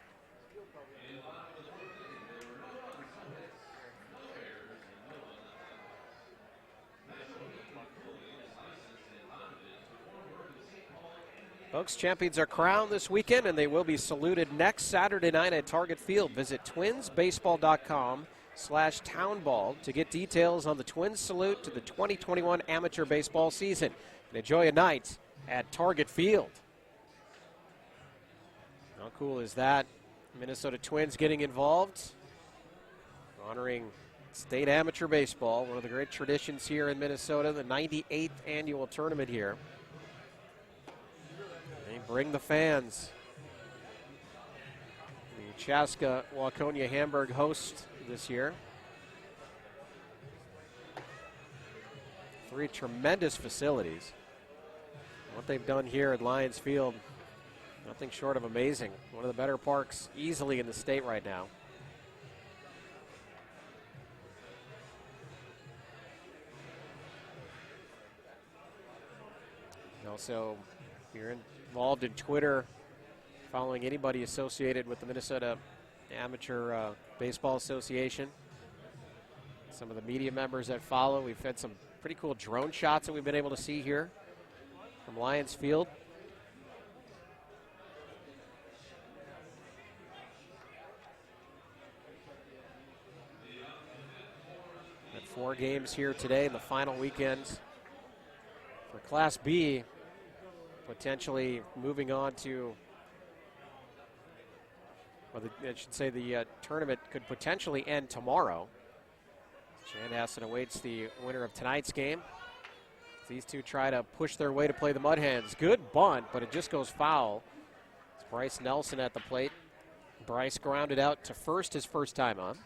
Folks, champions are crowned this weekend, and they will be saluted next Saturday night at Target Field. Visit twinsbaseball.com/townball to get details on the Twins salute to the 2021 amateur baseball season. And enjoy a night at Target Field. How cool is that? Minnesota Twins getting involved, honoring state amateur baseball, one of the great traditions here in Minnesota, the 98th annual tournament here. They bring the fans. The Chaska Waconia Hamburg host this year. 3 tremendous facilities. What they've done here at Lions Field, nothing short of amazing. One of the better parks easily in the state right now. Also, if you're involved in Twitter, following anybody associated with the Minnesota Amateur Baseball Association, some of the media members that follow, we've had some pretty cool drone shots that we've been able to see here from Lions Field. Had 4 games here today in the final weekends for Class B, potentially moving on to, well, I should say the tournament could potentially end tomorrow. Chanhassen awaits the winner of tonight's game. These two try to push their way to play the Mud Hens. Good bunt, but it just goes foul. It's Bryce Nelson at the plate. Bryce grounded out to first his first time on.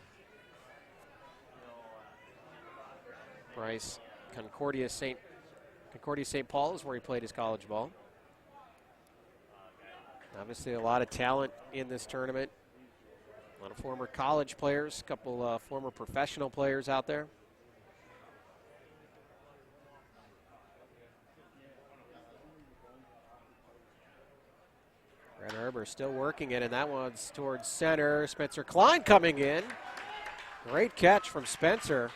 Bryce, Concordia St. Paul is where he played his college ball. Obviously a lot of talent in this tournament. A lot of former college players, a couple former professional players out there. Brett Herbert still working it, and that one's towards center. Spencer Klein coming in. Great catch from Spencer.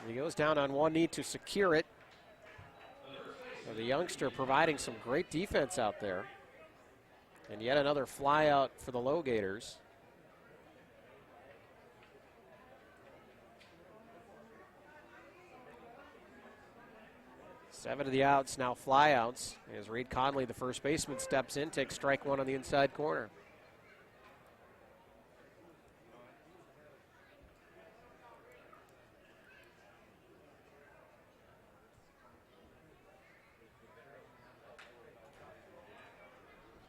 He goes down on one knee to secure it. So the youngster providing some great defense out there. And yet another fly out for the LoGators. 7 of the outs, now flyouts. As Reed Conley, the first baseman, steps in, takes strike one on the inside corner.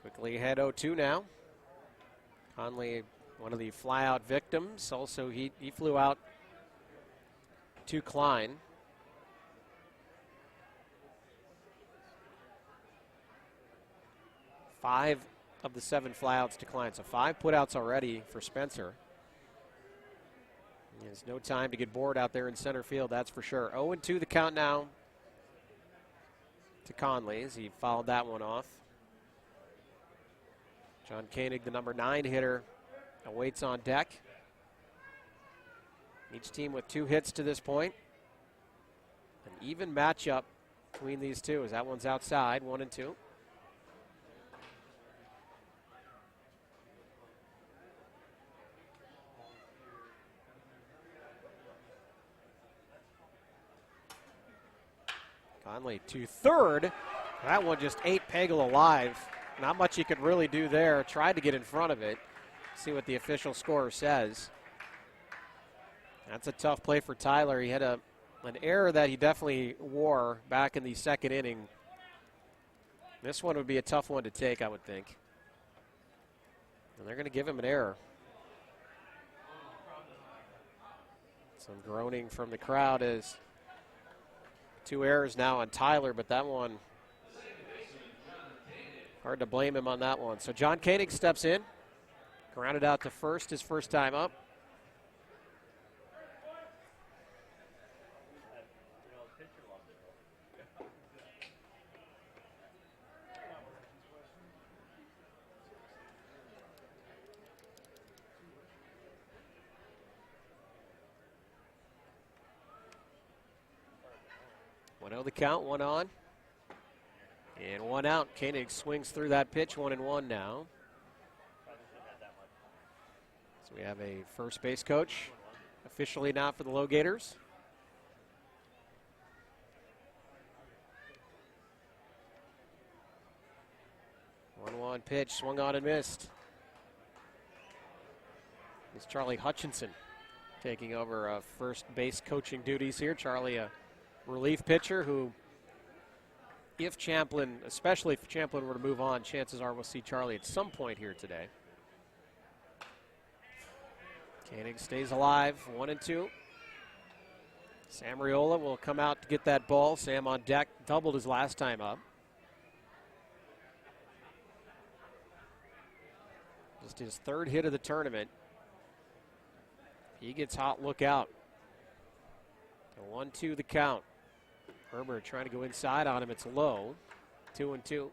Quickly ahead 0-2 now. Conley, one of the flyout victims. Also, he flew out to Klein. Five of the 7 flyouts to Klein, so 5 putouts already for Spencer. There's no time to get bored out there in center field, that's for sure. 0-2 the count now to Conley as he fouled that one off. John Koenig, the number 9 hitter, awaits on deck. Each team with 2 hits to this point. An even matchup between these two as that one's outside, 1-2. Conley to third. That one just ate Pagel alive. Not much he could really do there. Tried to get in front of it. See what the official scorer says. That's a tough play for Tyler. He had an error that he definitely wore back in the second inning. This one would be a tough one to take, I would think. And they're going to give him an error. Some groaning from the crowd as 2 errors now on Tyler, but that one, hard to blame him on that one. So John Koenig steps in, grounded out to first, his first time up. The count, 1 on and 1 out. Koenig swings through that pitch, 1-1 now. So we have a first base coach officially now for the LoGators. One pitch, swung on and missed. It's Charlie Hutchinson taking over first base coaching duties here. Charlie, a relief pitcher who, if Champlin, especially if Champlin were to move on, chances are we'll see Charlie at some point here today. Koenig stays alive, 1-2. Sam Riola will come out to get that ball. Sam on deck, doubled his last time up. Just his 3rd hit of the tournament. He gets hot, look out. 1-2 the count. Herbert trying to go inside on him. It's low. 2-2.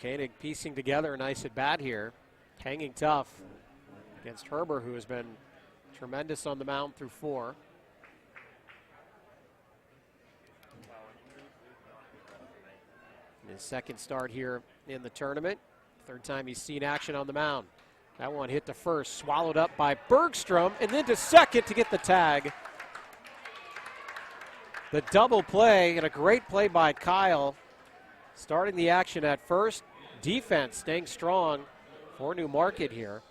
Koenig piecing together a nice at bat here. Hanging tough against Herbert, who has been tremendous on the mound through 4. His second start here in the tournament. 3rd time he's seen action on the mound. That one hit to first, swallowed up by Bergstrom, and then to second to get the tag. The double play, and a great play by Kyle. Starting the action at first. Defense staying strong for New Market here.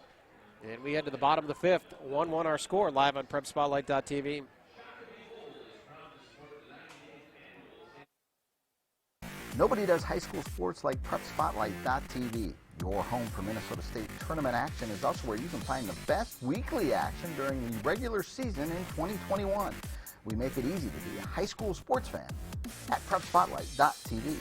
And we head to the bottom of the 5th. 1-1 our score, live on PrepSpotlight.tv. Nobody does high school sports like PrepSpotlight.tv. Your home for Minnesota State tournament action is also where you can find the best weekly action during the regular season in 2021. We make it easy to be a high school sports fan at PrepSpotlight.tv.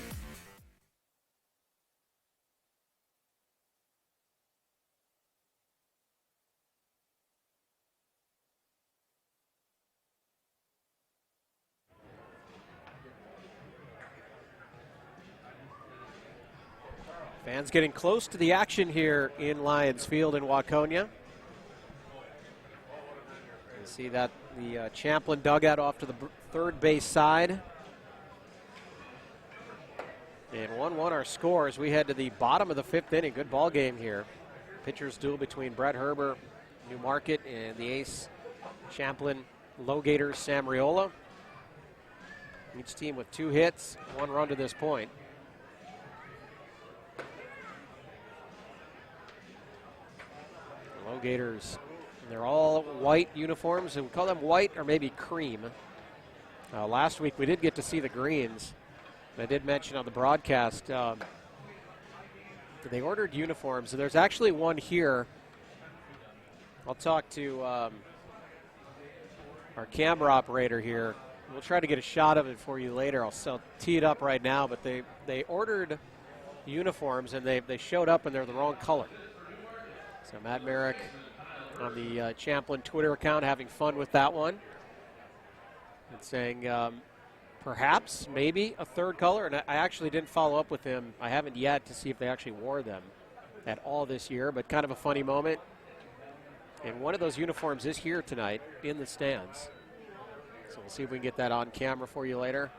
Fans getting close to the action here in Lions Field in Waconia. See that the Champlin dugout off to the third base side. And 1-1 our scores. We head to the bottom of the fifth inning. Good ball game here. Pitchers duel between Brett Herbert, New Market, and the ace Champlin LoGators, Sam Riola. Each team with 2 hits, 1 run to this point. LoGators, they're all white uniforms, and we call them white or maybe cream. Last week we did get to see the greens. I did mention on the broadcast they ordered uniforms, and there's actually one here. I'll talk to our camera operator here. We'll try to get a shot of it for you later. I'll tee it up right now, but they ordered uniforms, and they showed up, and they're the wrong color. So Matt Merrick on the Champlin Twitter account having fun with that one and saying perhaps, maybe a third color. And I actually didn't follow up with him. I haven't yet to see if they actually wore them at all this year, but kind of a funny moment. And one of those uniforms is here tonight in the stands. So we'll see if we can get that on camera for you later.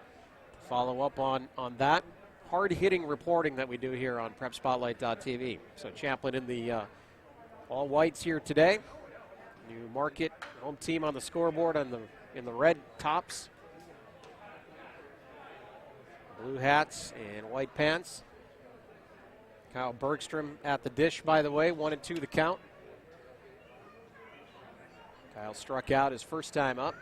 Follow up on that hard-hitting reporting that we do here on PrepSpotlight.tv. So Champlin in the all whites here today. New Market home team on the scoreboard in the red tops. Blue hats and white pants. Kyle Bergstrom at the dish, by the way. 1-2 the count. Kyle struck out his first time up.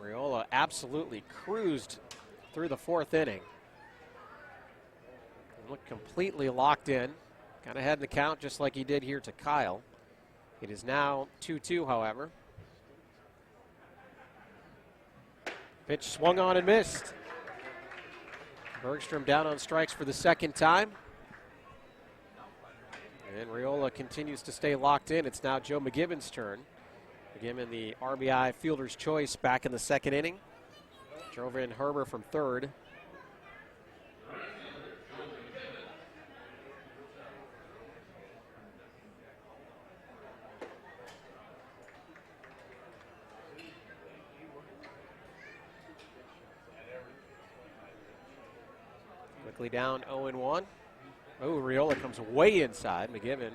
Riola absolutely cruised through the fourth inning. Looked completely locked in. Kind of had the count just like he did here to Kyle. It is now 2-2, however. Pitch swung on and missed. Bergstrom down on strikes for the second time. And Riola continues to stay locked in. It's now Joe McGibbon's turn. McGibbon, the RBI fielder's choice back in the second inning. Drove in Herbert from third. Quickly down 0-1. Oh, Riola comes way inside. McGibbon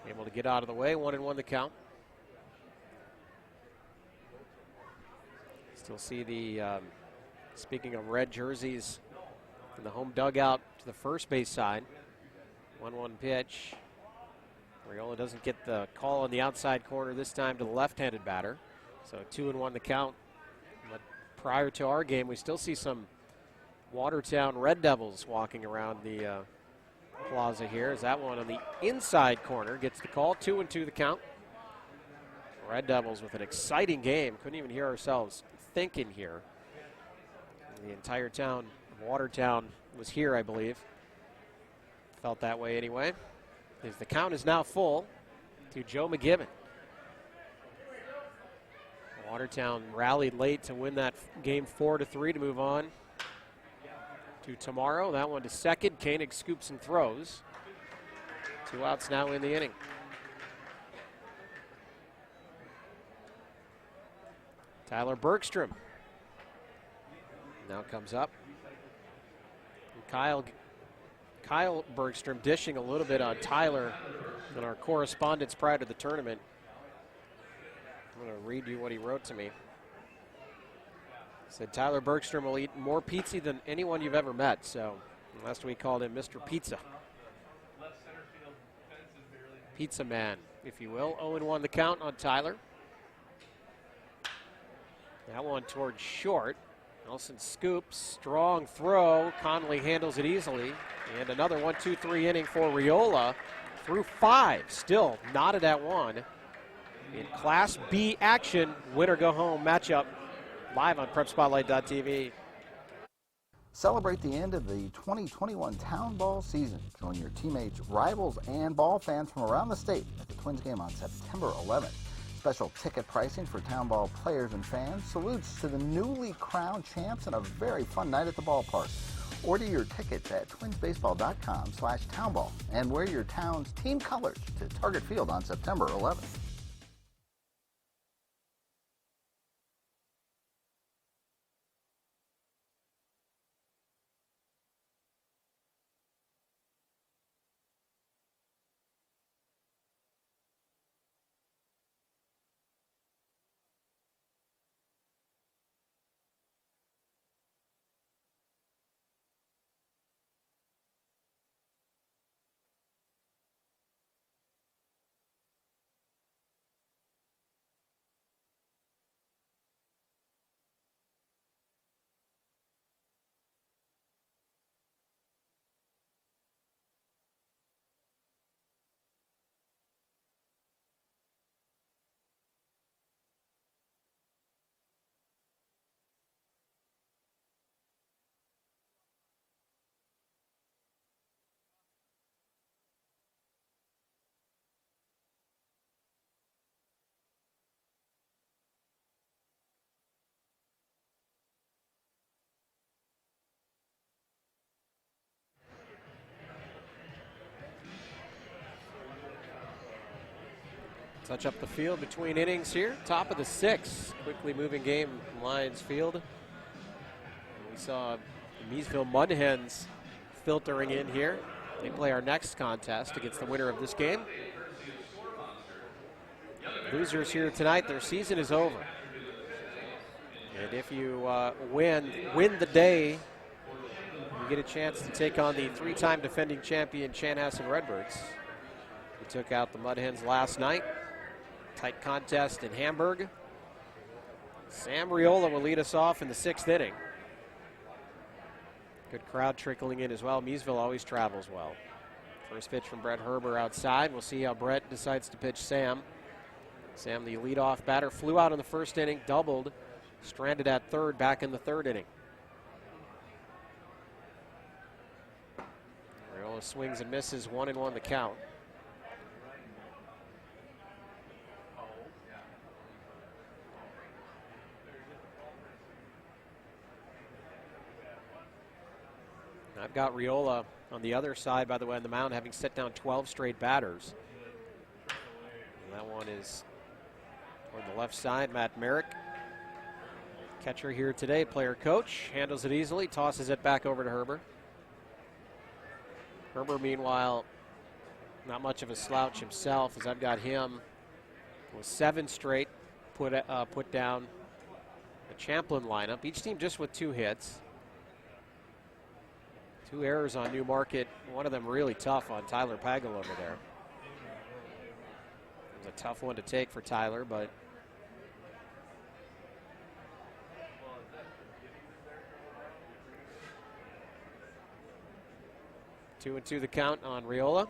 able to get out of the way. 1-1 the count. Still see the, speaking of red jerseys, in the home dugout to the first base side. 1-1 pitch. Riola doesn't get the call on the outside corner this time to the left-handed batter. So 2-1 the count. But prior to our game, we still see some Watertown Red Devils walking around the plaza here. As that one on the inside corner gets the call. 2-2 the count. Red Devils with an exciting game. Couldn't even hear ourselves thinking here. The entire town of Watertown was here, I believe. Felt that way anyway. As the count is now full to Joe McGibbon. Watertown rallied late to win that game 4-3 to move on to tomorrow. That one to second. Koenig scoops and throws. 2 outs now in the inning. Tyler Bergstrom now comes up. And Kyle Bergstrom dishing a little bit on Tyler in our correspondence prior to the tournament. I'm going to read you what he wrote to me. He said Tyler Bergstrom will eat more pizza than anyone you've ever met. So last week called him Mr. Pizza. Pizza man, if you will. 0-1 the count on Tyler. That one towards short. Nelson scoops, strong throw. Conley handles it easily. And another 1-2-3 inning for Riola through 5. Still knotted at 1. In Class B action, win or go home matchup live on PrepSpotlight.tv. Celebrate the end of the 2021 Town Ball season. Join your teammates, rivals, and ball fans from around the state at the Twins game on September 11th. Special ticket pricing for Town Ball players and fans. Salutes to the newly crowned champs and a very fun night at the ballpark. Order your tickets at twinsbaseball.com/townball and wear your town's team colors to Target Field on September 11th. Touch up the field between innings here. Top of the 6th. Quickly moving game from Lions Field. We saw the Meesville Mud Hens filtering in here. They play our next contest against the winner of this game. Losers here tonight, their season is over. And if you win the day, you get a chance to take on the 3-time defending champion Chanhassen Redbirds. We took out the Mud Hens last night. Tight contest in Hamburg. Sam Riola will lead us off in the 6th inning. Good crowd trickling in as well. Meesville always travels well. First pitch from Brett Herbert outside. We'll see how Brett decides to pitch Sam. Sam, the leadoff batter, flew out in the 1st inning, doubled, stranded at 3rd back in the 3rd inning. Riola swings and misses, 1-1 the count. I've got Riola on the other side, by the way, on the mound, having set down 12 straight batters. And that one is toward the left side. Matt Merrick, catcher here today, player coach, handles it easily, tosses it back over to Herbert. Herbert, meanwhile, not much of a slouch himself, as I've got him with 7 straight put down the Champlin lineup. Each team just with 2 hits. 2 errors on New Market, one of them really tough on Tyler Pagel over there. It was a tough one to take for Tyler, but two and 2 the count on Riola.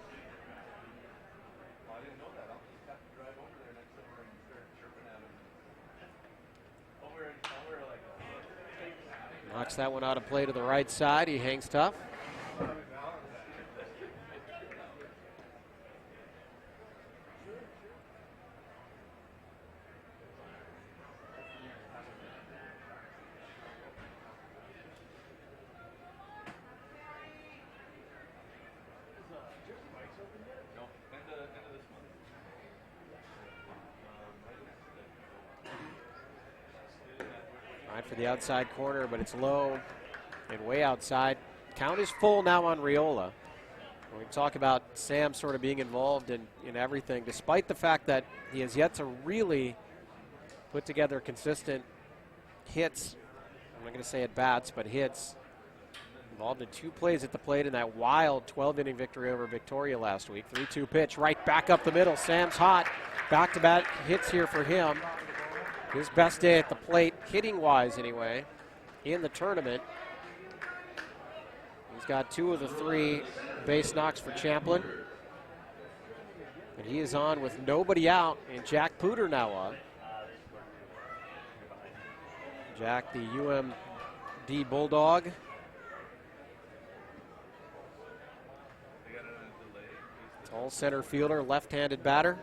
Knocks that one out of play to the right side. He hangs tough. For the outside corner, but it's low and way outside. Count is full now on Riola. We talk about Sam sort of being involved in everything, despite the fact that he has yet to really put together consistent hits. I'm not going to say at bats, but hits. Involved in 2 plays at the plate in that wild 12-inning victory over Victoria last week. 3-2 pitch right back up the middle. Sam's hot. Back-to-back hits here for him. His best day at the plate, hitting-wise anyway, in the tournament. He's got 2 of the 3 base knocks for Champlin. And he is on with nobody out, and Jack Pooter now on. Jack, the UMD Bulldog. Tall center fielder, left-handed batter.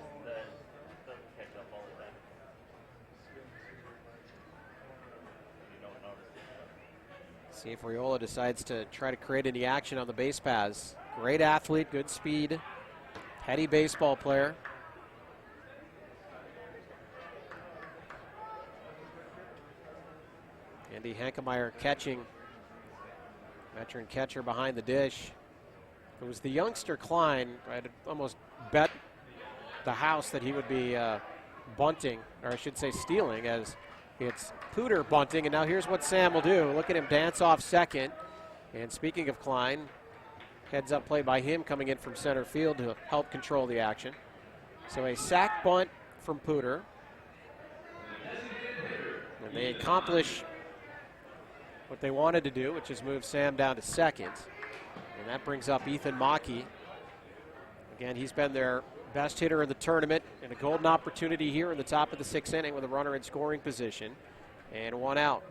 See if Riola decides to try to create any action on the base paths. Great athlete, good speed, heady baseball player. Andy Hankemeyer catching, veteran catcher behind the dish. It was the youngster Klein. I'd almost bet the house that he would be bunting, or I should say stealing, as it's Pooter bunting. And now here's what Sam will do. Look at him dance off second. And speaking of Klein, heads up play by him coming in from center field to help control the action. So a sac bunt from Pooter. And they accomplish what they wanted to do, which is move Sam down to second. And that brings up Ethan Mackey. Again, he's been their best hitter in the tournament, and a golden opportunity here in the top of the 6th inning with a runner in scoring position. And one out.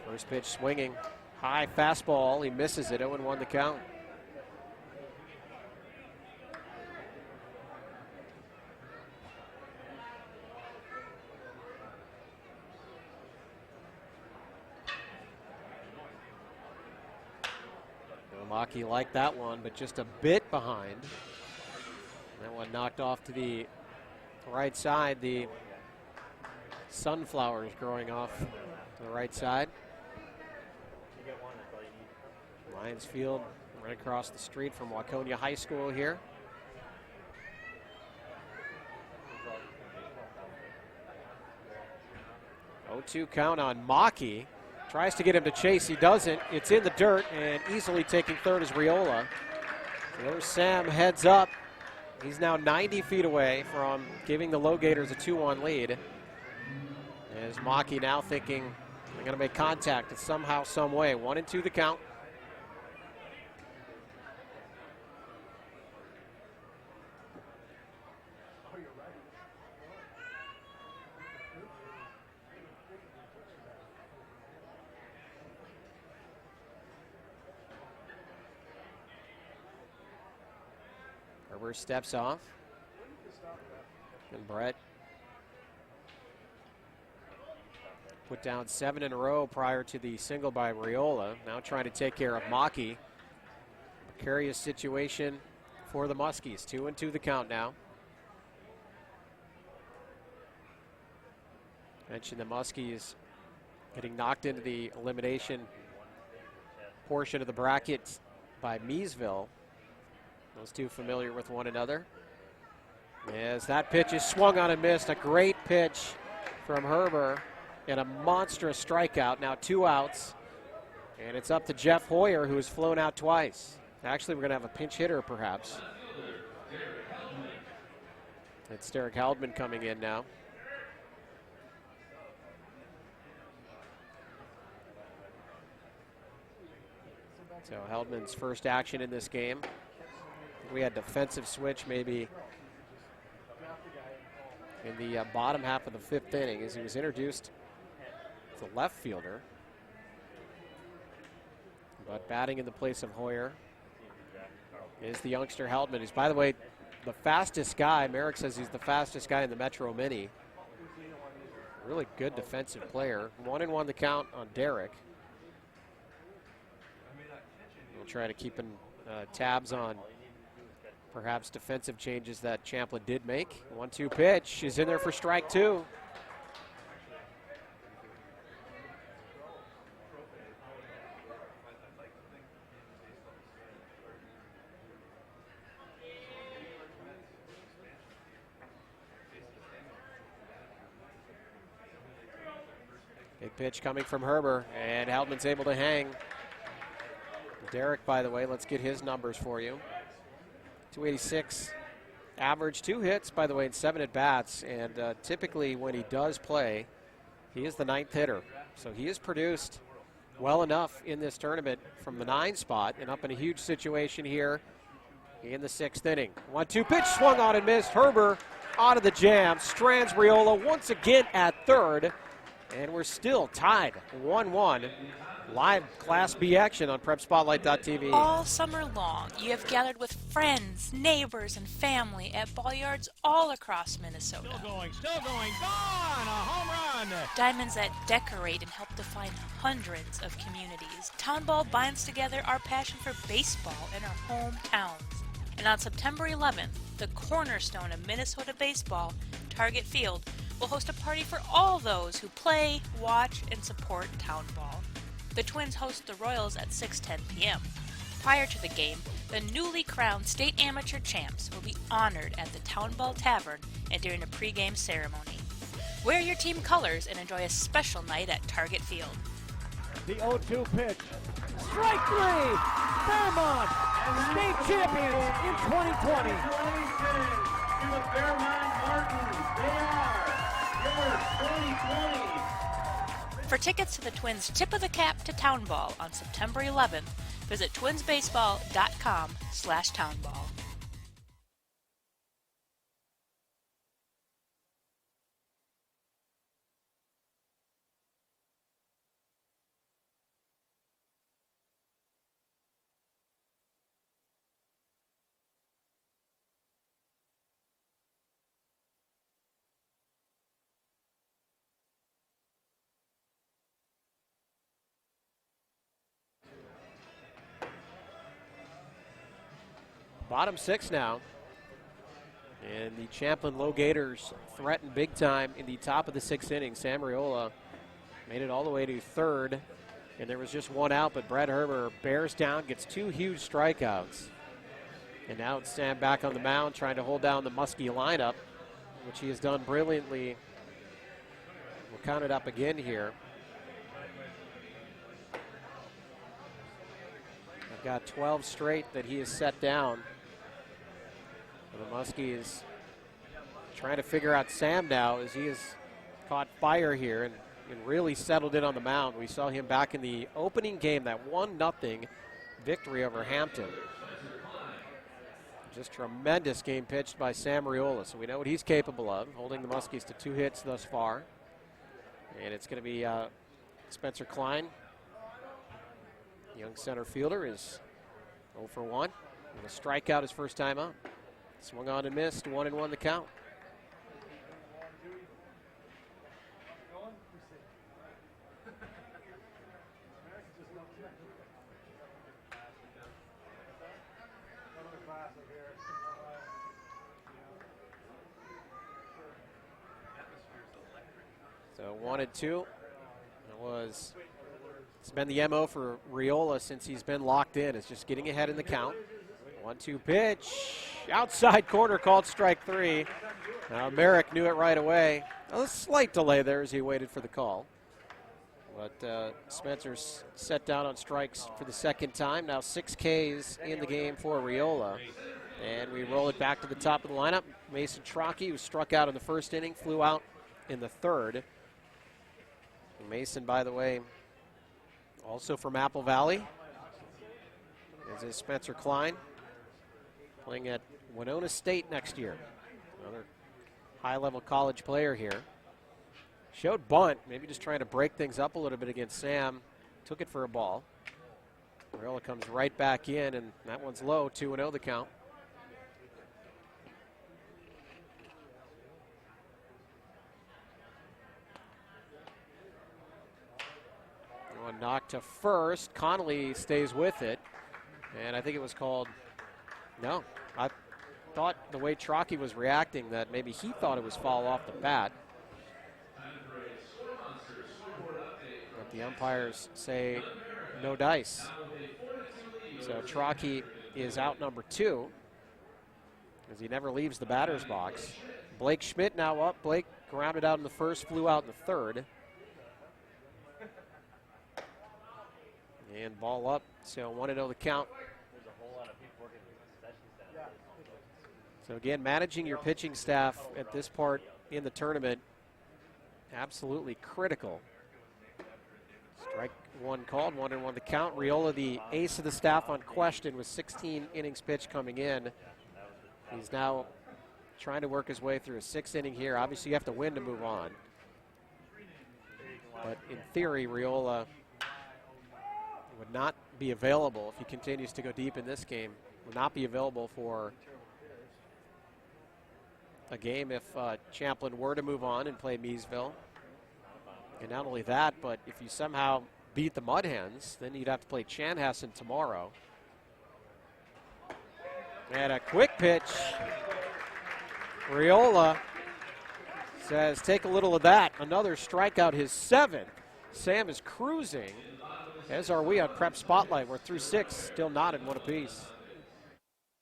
First pitch swinging. High fastball. He misses it. 0-1 the count. Mackey liked that one, but just a bit behind. That one knocked off to the right side. The sunflowers growing off to the right side. Lions Field right across the street from Waconia High School here. Oh, 2 count on Mackey. Tries to get him to chase, he doesn't. It's in the dirt, and easily taking third is Riola. There's Sam, heads up. He's now 90 feet away from giving the LoGators a 2-1 lead. As Mackey now thinking they're going to make contact somehow, some way. 1-2 the count. Herbert steps off. And Brett put down 7 in a row prior to the single by Riola. Now trying to take care of Mackey. Precarious situation for the Muskies. 2-2 the count now. Mentioned the Muskies getting knocked into the elimination portion of the bracket by Meesville. Those two familiar with one another. As that pitch is swung on and missed. A great pitch from Herbert and a monstrous strikeout. Now 2 outs. And it's up to Jeff Hoyer, who has flown out twice. Actually, we're going to have a pinch hitter, perhaps. It's Derek Haldman coming in now. So Haldman's first action in this game. We had defensive switch maybe in the bottom half of the 5th inning as he was introduced as a left fielder. But batting in the place of Hoyer is the youngster Haldman. He's, by the way, the fastest guy. Merrick says he's the fastest guy in the Metro Mini. Really good defensive player. 1-1 the count on Derek. We'll try to keep tabs on perhaps defensive changes that Champlin did make. 1-2 pitch is in there for strike 2. Big pitch coming from Herbert, and Haldman's able to hang. Derek, by the way, let's get his numbers for you. 286 average, 2 hits, by the way, and 7 at-bats. And typically when he does play, he is the 9th hitter. So he has produced well enough in this tournament from the 9 spot and up in a huge situation here in the 6th inning. 1-2 pitch swung on and missed. Herbert out of the jam. Strands Riola once again at third. And we're still tied 1-1 Live Class B action on PrepSpotlight.tv. All summer long, you have gathered with friends, neighbors, and family at ball yards all across Minnesota. Still going, gone! A home run! Diamonds that decorate and help define hundreds of communities. Town Ball binds together our passion for baseball in our hometowns. And on September 11th, the cornerstone of Minnesota baseball, Target Field, will host a party for all those who play, watch, and support Town Ball. The Twins host the Royals at 6:10 p.m. Prior to the game, the newly crowned state amateur champs will be honored at the Town Ball Tavern and during a pregame ceremony. Wear your team colors and enjoy a special night at Target Field. The 0-2 pitch. Strike three! Fairmont, state champions in 2020. Congratulations to the Fairmont Martins. They are your 2020. For tickets to the Twins' Tip of the Cap to Town Ball on September 11th, visit twinsbaseball.com/townball. Bottom 6 now. And the Champlin LoGators threatened big time in the top of the 6th inning. Sam Riola made it all the way to third, and there was just one out, but Brett Herbert bears down, gets 2 huge strikeouts. And now it's Sam back on the mound trying to hold down the Muskie lineup, which he has done brilliantly. We'll count it up again here. I've got 12 straight that he has set down. The Muskies trying to figure out Sam now as he has caught fire here and really settled in on the mound. We saw him back in the opening game, that 1-0 victory over Hampton. Just tremendous game pitched by Sam Riola, so we know what he's capable of, holding the Muskies to 2 hits thus far. And it's going to be Spencer Klein. Young center fielder is 0 for 1. And a strikeout his first time up. Swung on and missed, 1-1 the count. So 1-2. It's been the MO for Riola since he's been locked in. It's just getting ahead in the count. 1-2 pitch. Outside corner, called strike 3. Now Merrick knew it right away. A slight delay there as he waited for the call. But Spencer's set down on strikes for the second time. Now 6 Ks in the game for Riola. And we roll it back to the top of the lineup. Mason Trocchi, who struck out in the first inning, flew out in the third. And Mason, by the way, also from Apple Valley, as is Spencer Klein, playing at Winona State next year. Another high-level college player here. Showed bunt, maybe just trying to break things up a little bit against Sam. Took it for a ball. Riola comes right back in, and that one's low, 2-0 the count. One knocked to first. Connolly stays with it, and I think it was called. No, I thought the way Trocchi was reacting that maybe he thought it was foul off the bat. But the umpires say no dice. So Trocchi is out number 2 as he never leaves the batter's box. Blake Schmidt now up. Blake grounded out in the first, flew out in the third. And ball up, so 1-0 the count. So again, managing your pitching staff at this part in the tournament, absolutely critical. Strike 1 called, 1-1 the count. Riola, the ace of the staff, unquestioned with 16 innings pitched coming in. He's now trying to work his way through a 6th inning here. Obviously, you have to win to move on. But in theory, Riola would not be available if he continues to go deep in this game. Would not be available for a game if Champlin were to move on and play Miesville. And not only that, but if you somehow beat the Mud Hens, then you'd have to play Chanhassen tomorrow. And a quick pitch. Riola says, take a little of that. Another strikeout, his 7th. Sam is cruising, as are we on Prep Spotlight. We're through 6, still not in one apiece.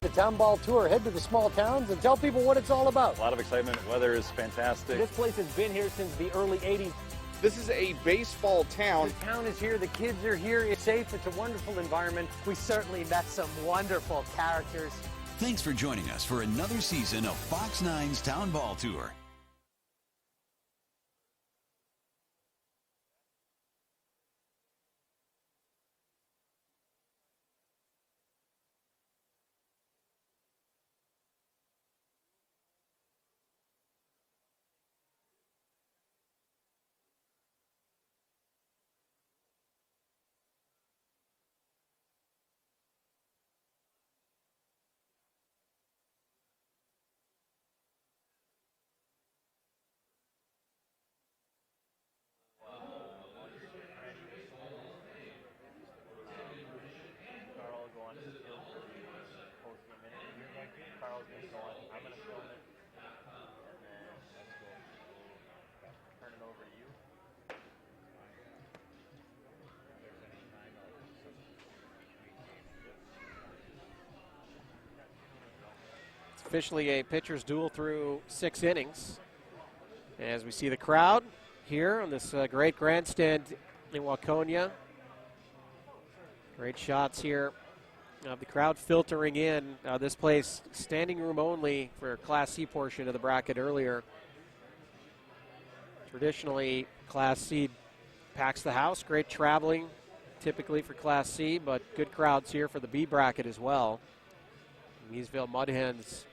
The town ball tour, head to the small towns and tell people what it's all about. A lot of excitement. Weather is fantastic. This place has been here since the early 80s. This is a baseball town. The town is here, the kids are here, it's safe, it's a wonderful environment. We certainly met some wonderful characters. Thanks for joining us for another season of Fox 9's Town Ball Tour. Officially a pitcher's duel through 6 innings. As we see the crowd here on this great grandstand in Waconia. Great shots here of the crowd filtering in. This place standing room only for Class C portion of the bracket earlier. Traditionally, Class C packs the house. Great traveling typically for Class C, but good crowds here for the B bracket as well. Miesville Mud Hens,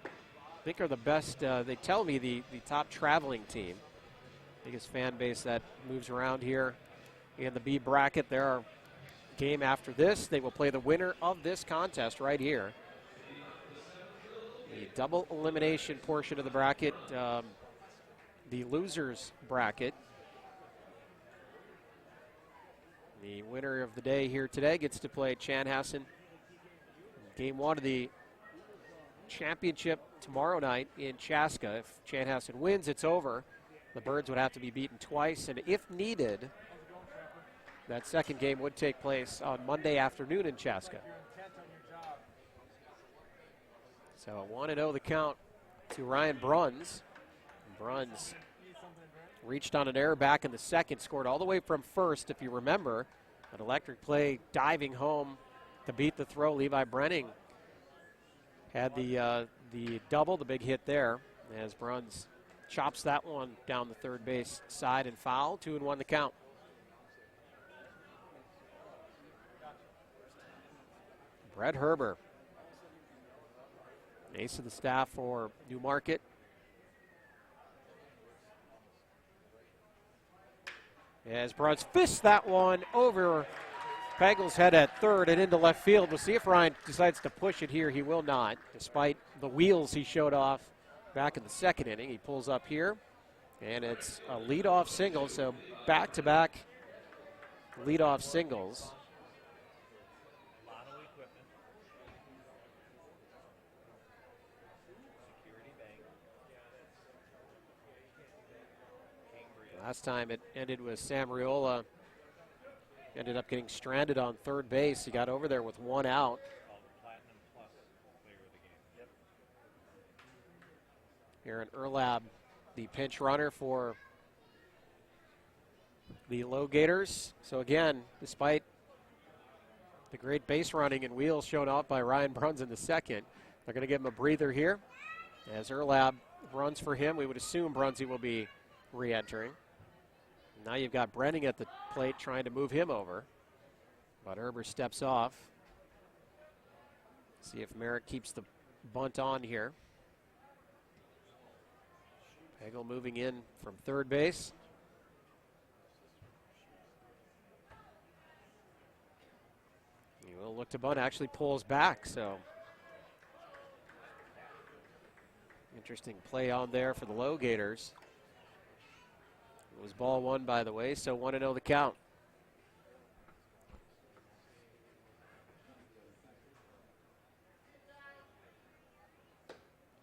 I think, are the best, they tell me, the top traveling team. Biggest fan base that moves around here in the B bracket. There are game after this. They will play the winner of this contest right here. The double elimination portion of the bracket, the losers bracket. The winner of the day here today gets to play Chanhassen. Game 1 of the championship tomorrow night in Chaska. If Chanhassen wins, it's over. The Birds would have to be beaten twice, and if needed, that second game would take place on Monday afternoon in Chaska. So 1-0 the count to Ryan Bruns. Bruns reached on an error back in the second, scored all the way from first, if you remember. An electric play diving home to beat the throw. Levi Brenning had the double, the big hit there, as Bruns chops that one down the third base side and foul. 2-1 the count. Brett Herbert, ace of the staff for Newmarket. As Bruns fists that one over Pagel's head at third and into left field. We'll see if Ryan decides to push it here. He will not, despite the wheels he showed off back in the second inning. He pulls up here, and it's a leadoff single, so back-to-back leadoff singles. Last time it ended with Sam Riola. Ended up getting stranded on third base. He got over there with 1 out. Aaron Erlab, the pinch runner for the LoGators. So again, despite the great base running and wheels shown off by Ryan Bruns in the second, they're going to give him a breather here. As Erlab runs for him, we would assume Brunsy will be re-entering. Now you've got Brenning at the plate trying to move him over. But Herbert steps off. See if Merrick keeps the bunt on here. Pagel moving in from third base. He will look to bunt, actually pulls back, so interesting play on there for the LoGators. It was ball one, by the way, so 1-0 the count.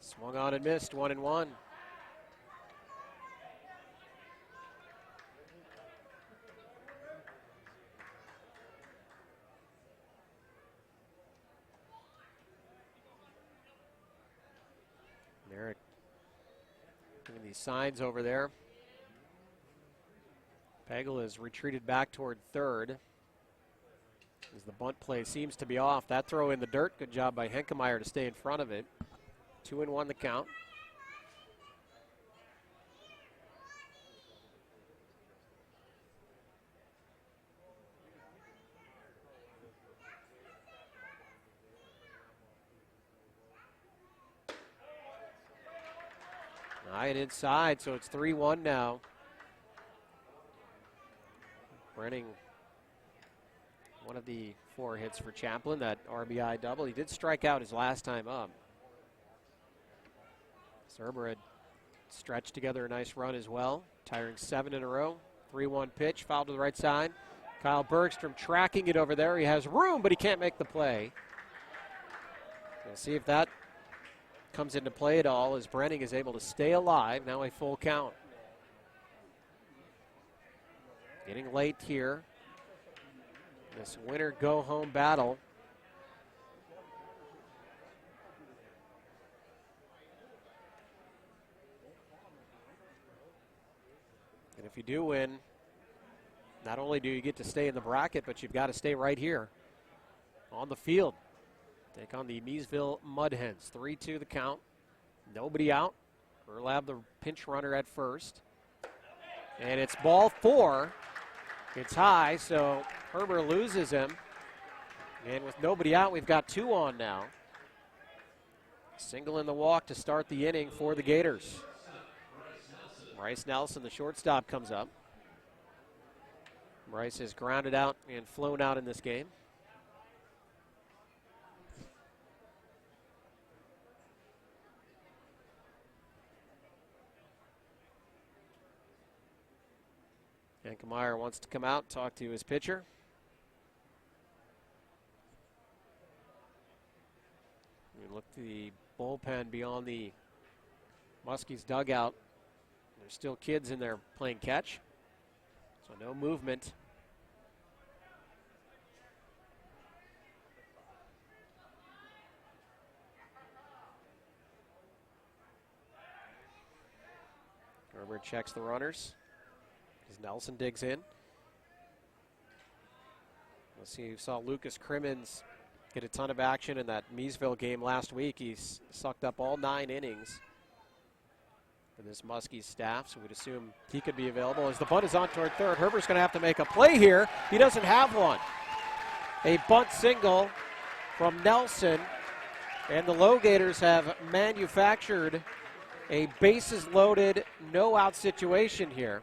Swung on and missed, 1-1. Merrick giving these signs over there. Pagel has retreated back toward third as the bunt play seems to be off. That throw in the dirt, good job by Henkemeyer to stay in front of it. 2-1 the count. High and inside, so it's 3-1 now. Brenning, one of the 4 hits for Champlin, that RBI double. He did strike out his last time up. Herbert had stretched together a nice run as well, tiring 7 in a row. 3-1 pitch, foul to the right side. Kyle Bergstrom tracking it over there. He has room, but he can't make the play. We'll see if that comes into play at all as Brenning is able to stay alive. Now a full count. Getting late here. This winner go-home battle. And if you do win, not only do you get to stay in the bracket, but you've got to stay right here on the field. Take on the Meesville Mud Hens. 3-2 the count. Nobody out. Erlab the pinch runner at first. And it's ball 4. It's high, so Herbert loses him. And with nobody out, we've got 2 on now. Single in the walk to start the inning for the Gators. Bryce Nelson, the shortstop, comes up. Bryce has grounded out and flown out in this game. Henkemeyer wants to come out, talk to his pitcher. We look to the bullpen beyond the Muskies dugout. There's still kids in there playing catch, so no movement. Herbert checks the runners as Nelson digs in. Let's see, you saw Lucas Crimmins get a ton of action in that Meesville game last week. He's sucked up all 9 innings for this Muskies staff, so we'd assume he could be available. As the bunt is on toward third, Herbert's going to have to make a play here. He doesn't have one. A bunt single from Nelson, and the LoGators have manufactured a bases-loaded, no-out situation here.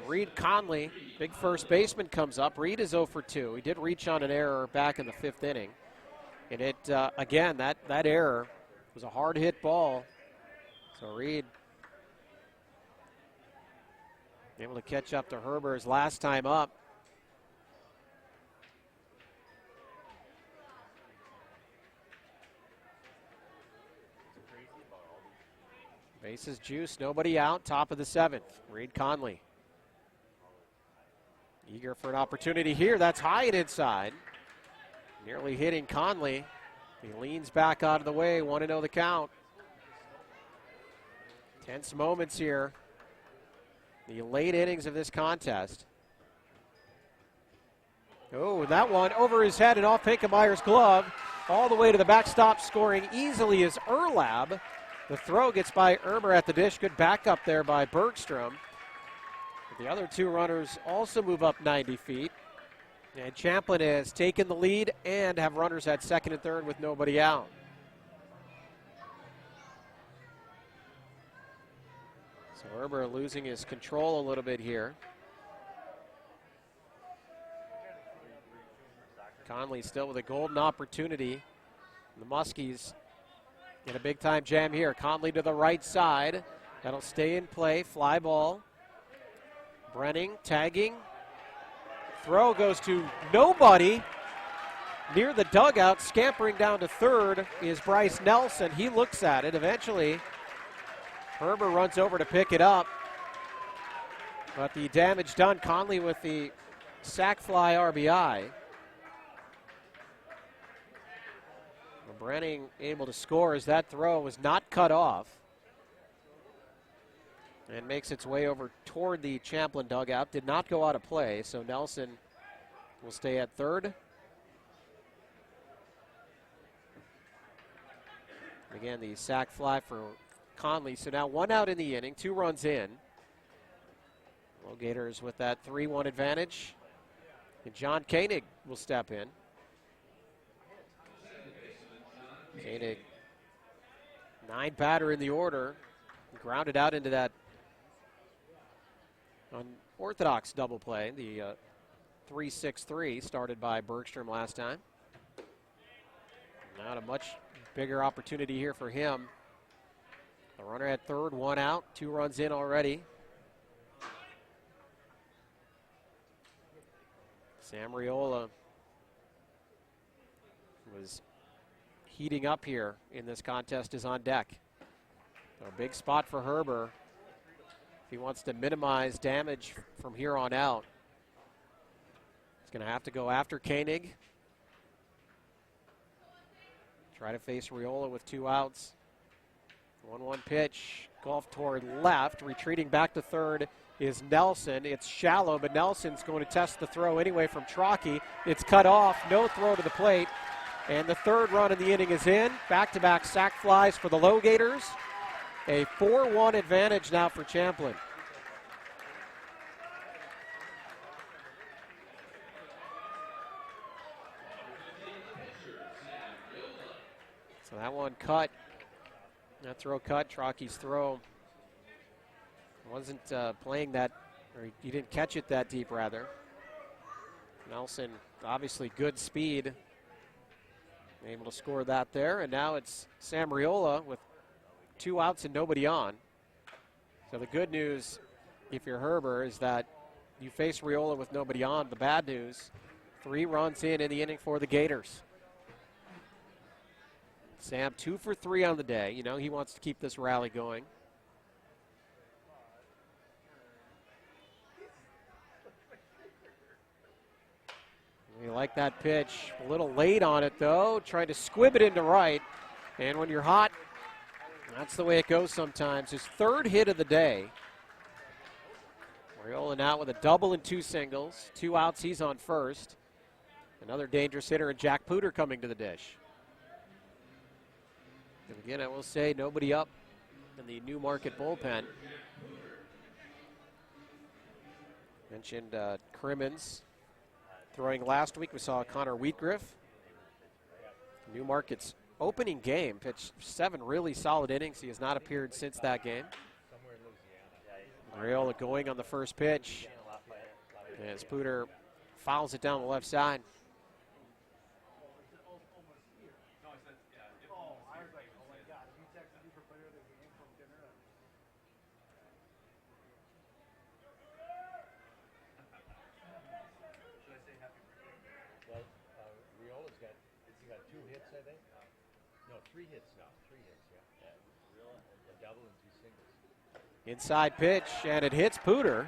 Reed Conley, big first baseman, comes up. Reed is 0 for 2. He did reach on an error back in the 5th inning. And it, again, that error was a hard-hit ball. So Reed able to catch up to Herbert's last time up. Bases juice, nobody out, top of the 7th. Reed Conley eager for an opportunity here. That's high and inside. Nearly hitting Conley. He leans back out of the way. 1-0 the count. Tense moments here. The late innings of this contest. Oh, that one over his head and off Hinkemeyer's glove. All the way to the backstop, scoring easily is Erlab. The throw gets by Herbert at the dish. Good backup there by Bergstrom. The other 2 runners also move up 90 feet. And Champlin has taken the lead and have runners at second and third with nobody out. So Herbert losing his control a little bit here. Conley still with a golden opportunity. The Muskies in a big-time jam here. Conley to the right side. That'll stay in play. Fly ball. Brenning tagging. Throw goes to nobody. Near the dugout, scampering down to third, is Bryce Nelson. He looks at it. Eventually, Herbert runs over to pick it up. But the damage done. Conley with the sac fly RBI. Brenning able to score as that throw was not cut off. And makes its way over toward the Champlin dugout. Did not go out of play, so Nelson will stay at third. Again, the sac fly for Conley. So now 1 out in the inning, 2 runs in. LoGators with that 3-1 advantage. And John Koenig will step in. Koenig, 9 batter in the order. Grounded out into that unorthodox double play. The 3-6-3 started by Bergstrom last time. Not a much bigger opportunity here for him. The runner at third, 1 out, 2 runs in already. Sam Riola was heating up here in this contest, is on deck. So a big spot for Herbert if he wants to minimize damage from here on out. He's going to have to go after Koenig. Try to face Riola with 2 outs. 1-1 pitch, golf toward left. Retreating back to third is Nelson. It's shallow, but Nelson's going to test the throw anyway from Trocchi. It's cut off, no throw to the plate. And the 3rd run in the inning is in. Back-to-back sac flies for the LoGators. A 4-1 advantage now for Champlin. So that one cut. That throw cut. Trocchi's throw wasn't playing that, or he didn't catch it that deep, rather. Nelson, obviously good speed. Able to score that there, and now it's Sam Riola with 2 outs and nobody on. So the good news, if you're Herbert, is that you face Riola with nobody on. The bad news, 3 runs in the inning for the Gators. Sam 2 for 3 on the day. You know, he wants to keep this rally going. We like that pitch. A little late on it, though. Trying to squib it into right. And when you're hot, that's the way it goes sometimes. His 3rd hit of the day. Riola out with a double and 2 singles. 2 outs, he's on first. Another dangerous hitter, and Jack Pooter coming to the dish. And again, I will say, nobody up in the New Market bullpen. Mentioned Crimmins throwing last week. We saw Connor Wheatgriff. Newmarket's opening game pitched 7 really solid innings. He has not appeared since that game. Riola going on the first pitch as Pooter fouls it down the left side. Inside pitch, and it hits Pooter.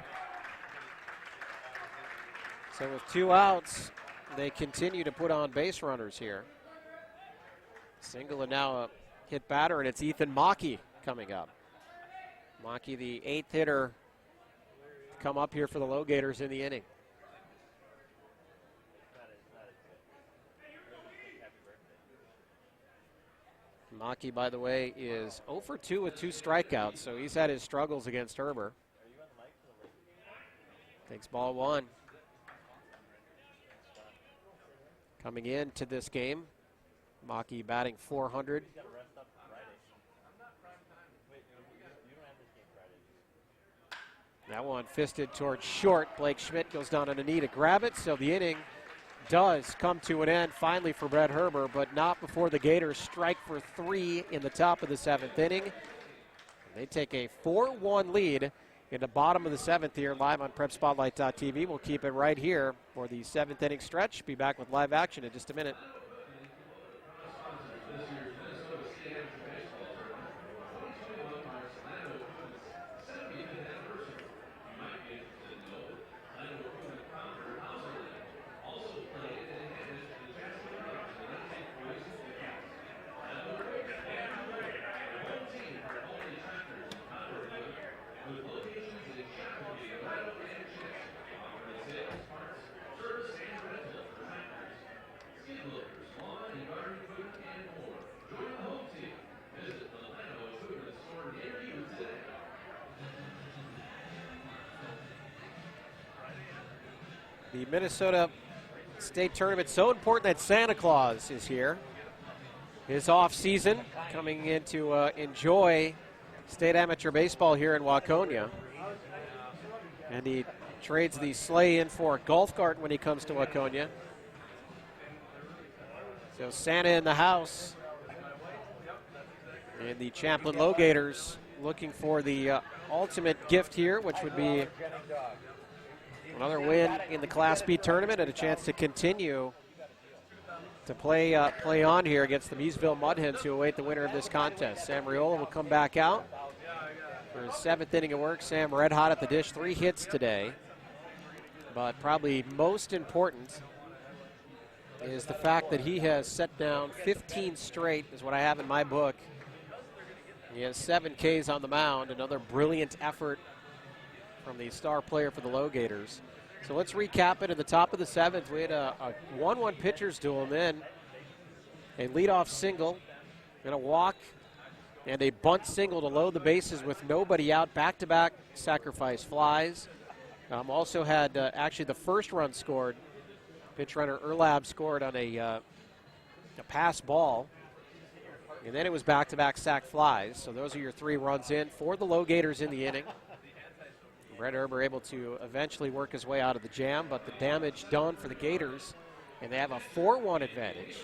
So with 2 outs, they continue to put on base runners here. Single and now a hit batter, and it's Ethan Mackey coming up. Mackey, the 8th hitter, come up here for the LoGators in the inning. Mackey, by the way, is 0 for 2 with 2 strikeouts, so he's had his struggles against Herbert. Takes ball 1. Coming into this game, Mackey batting .400. That one fisted towards short. Blake Schmidt goes down on a knee to grab it, so the inning does come to an end finally for Brett Herbert, but not before the Gators strike for 3 in the top of the 7th inning. They take a 4-1 lead in the bottom of the 7th here, live on PrepSpotlight.tv. We'll keep it right here for the 7th inning stretch. Be back with live action in just a minute. The Minnesota State Tournament, so important that Santa Claus is here. His off season, coming in to enjoy state amateur baseball here in Waconia. And he trades the sleigh in for a golf cart when he comes to Waconia. So Santa in the house. And the Champlin LoGators looking for the ultimate gift here, which would be another win in the Class B tournament and a chance to continue to play on here against the Miesville Mudhens, who await the winner of this contest. Sam Riola will come back out for his 7th inning of work. Sam red hot at the dish, 3 hits today. But probably most important is the fact that he has set down 15 straight, is what I have in my book. He has 7 Ks on the mound, another brilliant effort from the star player for the LoGators. So let's recap it. At the top of the 7th, we had a 1-1 pitcher's duel, and then a leadoff single, and a walk, and a bunt single to load the bases with nobody out. Back-to-back sacrifice flies. Also had actually the first run scored. Pitch runner Erlab scored on a pass ball. And then it was back-to-back sac flies. So those are your 3 runs in for the LoGators in the inning. Brett Herbert able to eventually work his way out of the jam, but the damage done for the Gators, and they have a 4-1 advantage.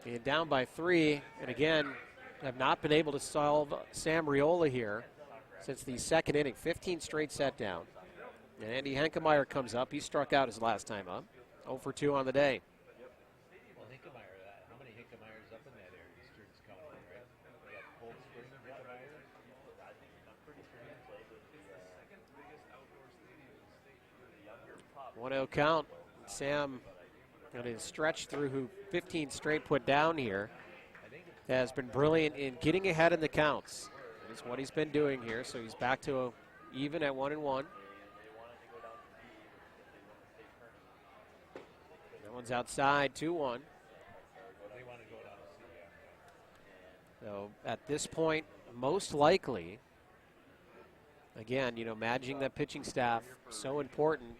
And down by 3, and again, have not been able to solve Sam Riola here since the 2nd inning. 15 straight set down. And Andy Henkemeyer comes up. He struck out his last time up. 0 for 2 on the day. Well, Henkemeyer, how many Henkemeyers up in that area? Eastern's County, right? We got Cold Spring Henkemeyer. One 1-0 count. Sam on his stretch through 15 straight put down here has been brilliant in getting ahead in the counts. That's what he's been doing here. So he's back to even at 1-1. That one's outside, 2-1. So at this point, most likely, again, managing that pitching staff, so important.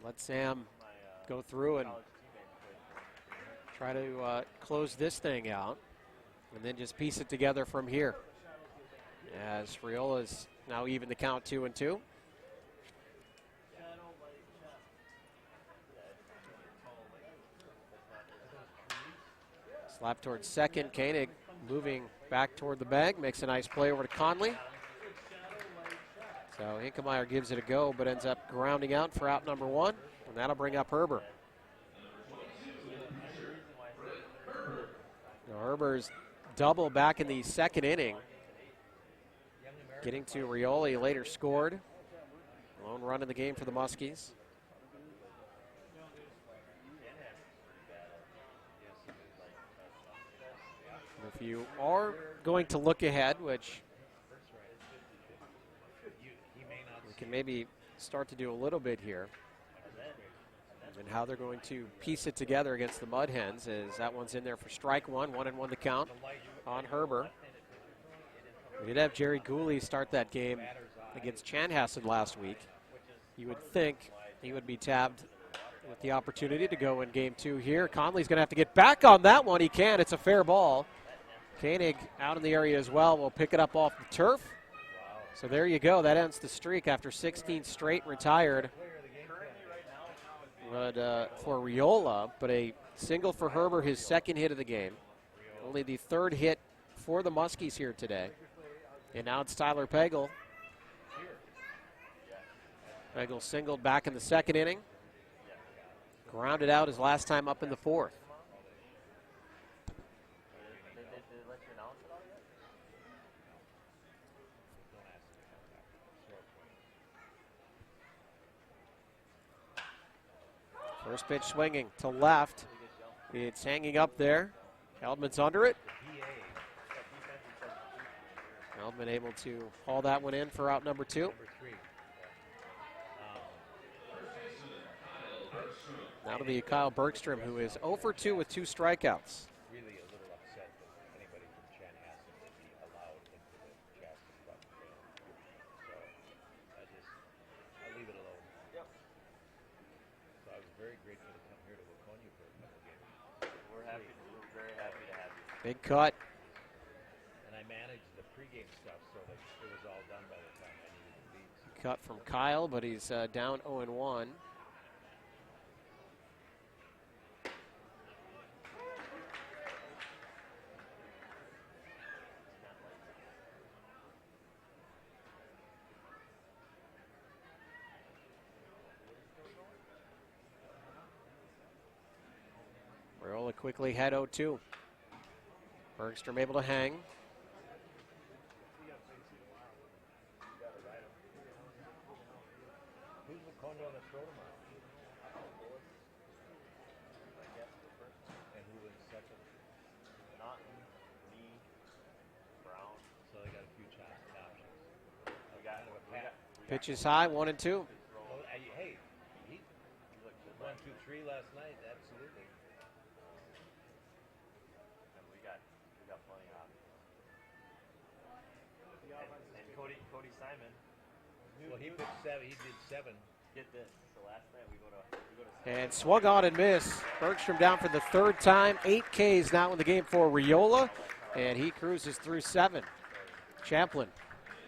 Let Sam go through and try to close this thing out and then just piece it together from here. As Riola's now even the count 2-2. Slap towards second. Koenig moving back toward the bag, makes a nice play over to Conley. So Hinkemeyer gives it a go, but ends up grounding out for out number 1, and that'll bring up Herbert. Now Herbert's double back in the 2nd inning. Getting to Rioli, later scored. Lone run in the game for the Muskies. If you are going to look ahead, which we can maybe start to do a little bit here, and how they're going to piece it together against the Mud Hens, is that one's in there for strike 1, 1-1 the count on Herbert. We did have Jerry Gooley start that game against Chanhassen last week. You would think he would be tabbed with the opportunity to go in game 2 here. Conley's going to have to get back on that one. He can. It's a fair ball. Koenig out in the area as well. Will pick it up off the turf. So there you go. That ends the streak after 16 straight retired. for Riola, but a single for Herbert, his second hit of the game. Only the third hit for the Muskies here today. And now it's Tyler Pagel. Pagel singled back in the second inning. Grounded out his last time up in the fourth. First pitch swinging to left. It's hanging up there. Heldman's under it. Heldman able to haul that one in for out number 2. Now to be Kyle Bergstrom, who is 0 for 2 with 2 strikeouts. Really a little upset that anybody from Chanhassen would be allowed into the Champlain Park LoGators. So I leave it alone. Yep. So I was very grateful to come here to Waconia for a couple games. We're very happy to have you. Big cut. And I managed the pregame stuff so that it was all done by the time I needed to leave. Cut from Kyle, but he's down 0-1. Riola quickly had 0-2. Bergstrom able to hang. Who's Waconia on the throw tomorrow? And who wins second? Naughton, me, Brown. So they got a few options. We got Pitch is high, 1-2. Hey, he looked 1, 2, 3 last night. Absolutely. And we got plenty of options. And Cody Simon. Well, he pitched 7. He did 7. Get this. So last night we go to And swung on and missed. Bergstrom down for the third time. 8 Ks now in the game for Riola. And he cruises through 7. Champlin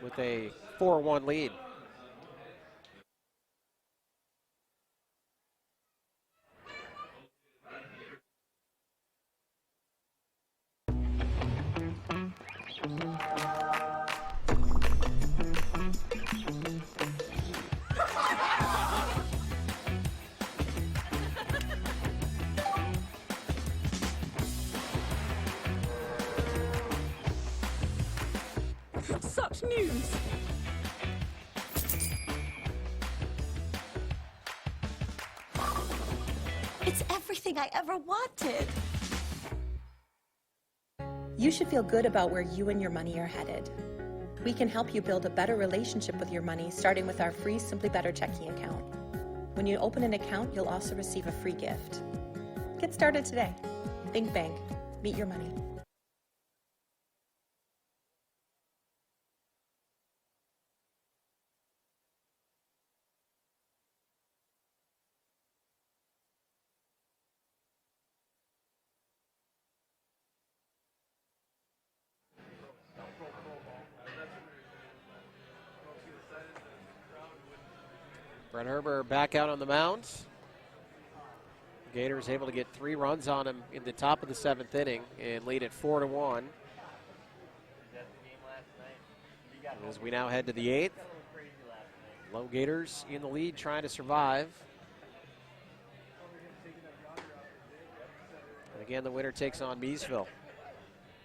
with a 4-1 lead. Such news! It's everything I ever wanted. You should feel good about where you and your money are headed. We can help you build a better relationship with your money, starting with our free Simply Better checking account. When you open an account, you'll also receive a free gift. Get started today. Think Bank. Meet your money. Brett Herbert back out on the mound. Gators able to get 3 runs on him in the top of the 7th inning and lead at 4-1. As we now head to the 8th. LoGators in the lead trying to survive. And again, the winner takes on Miesville.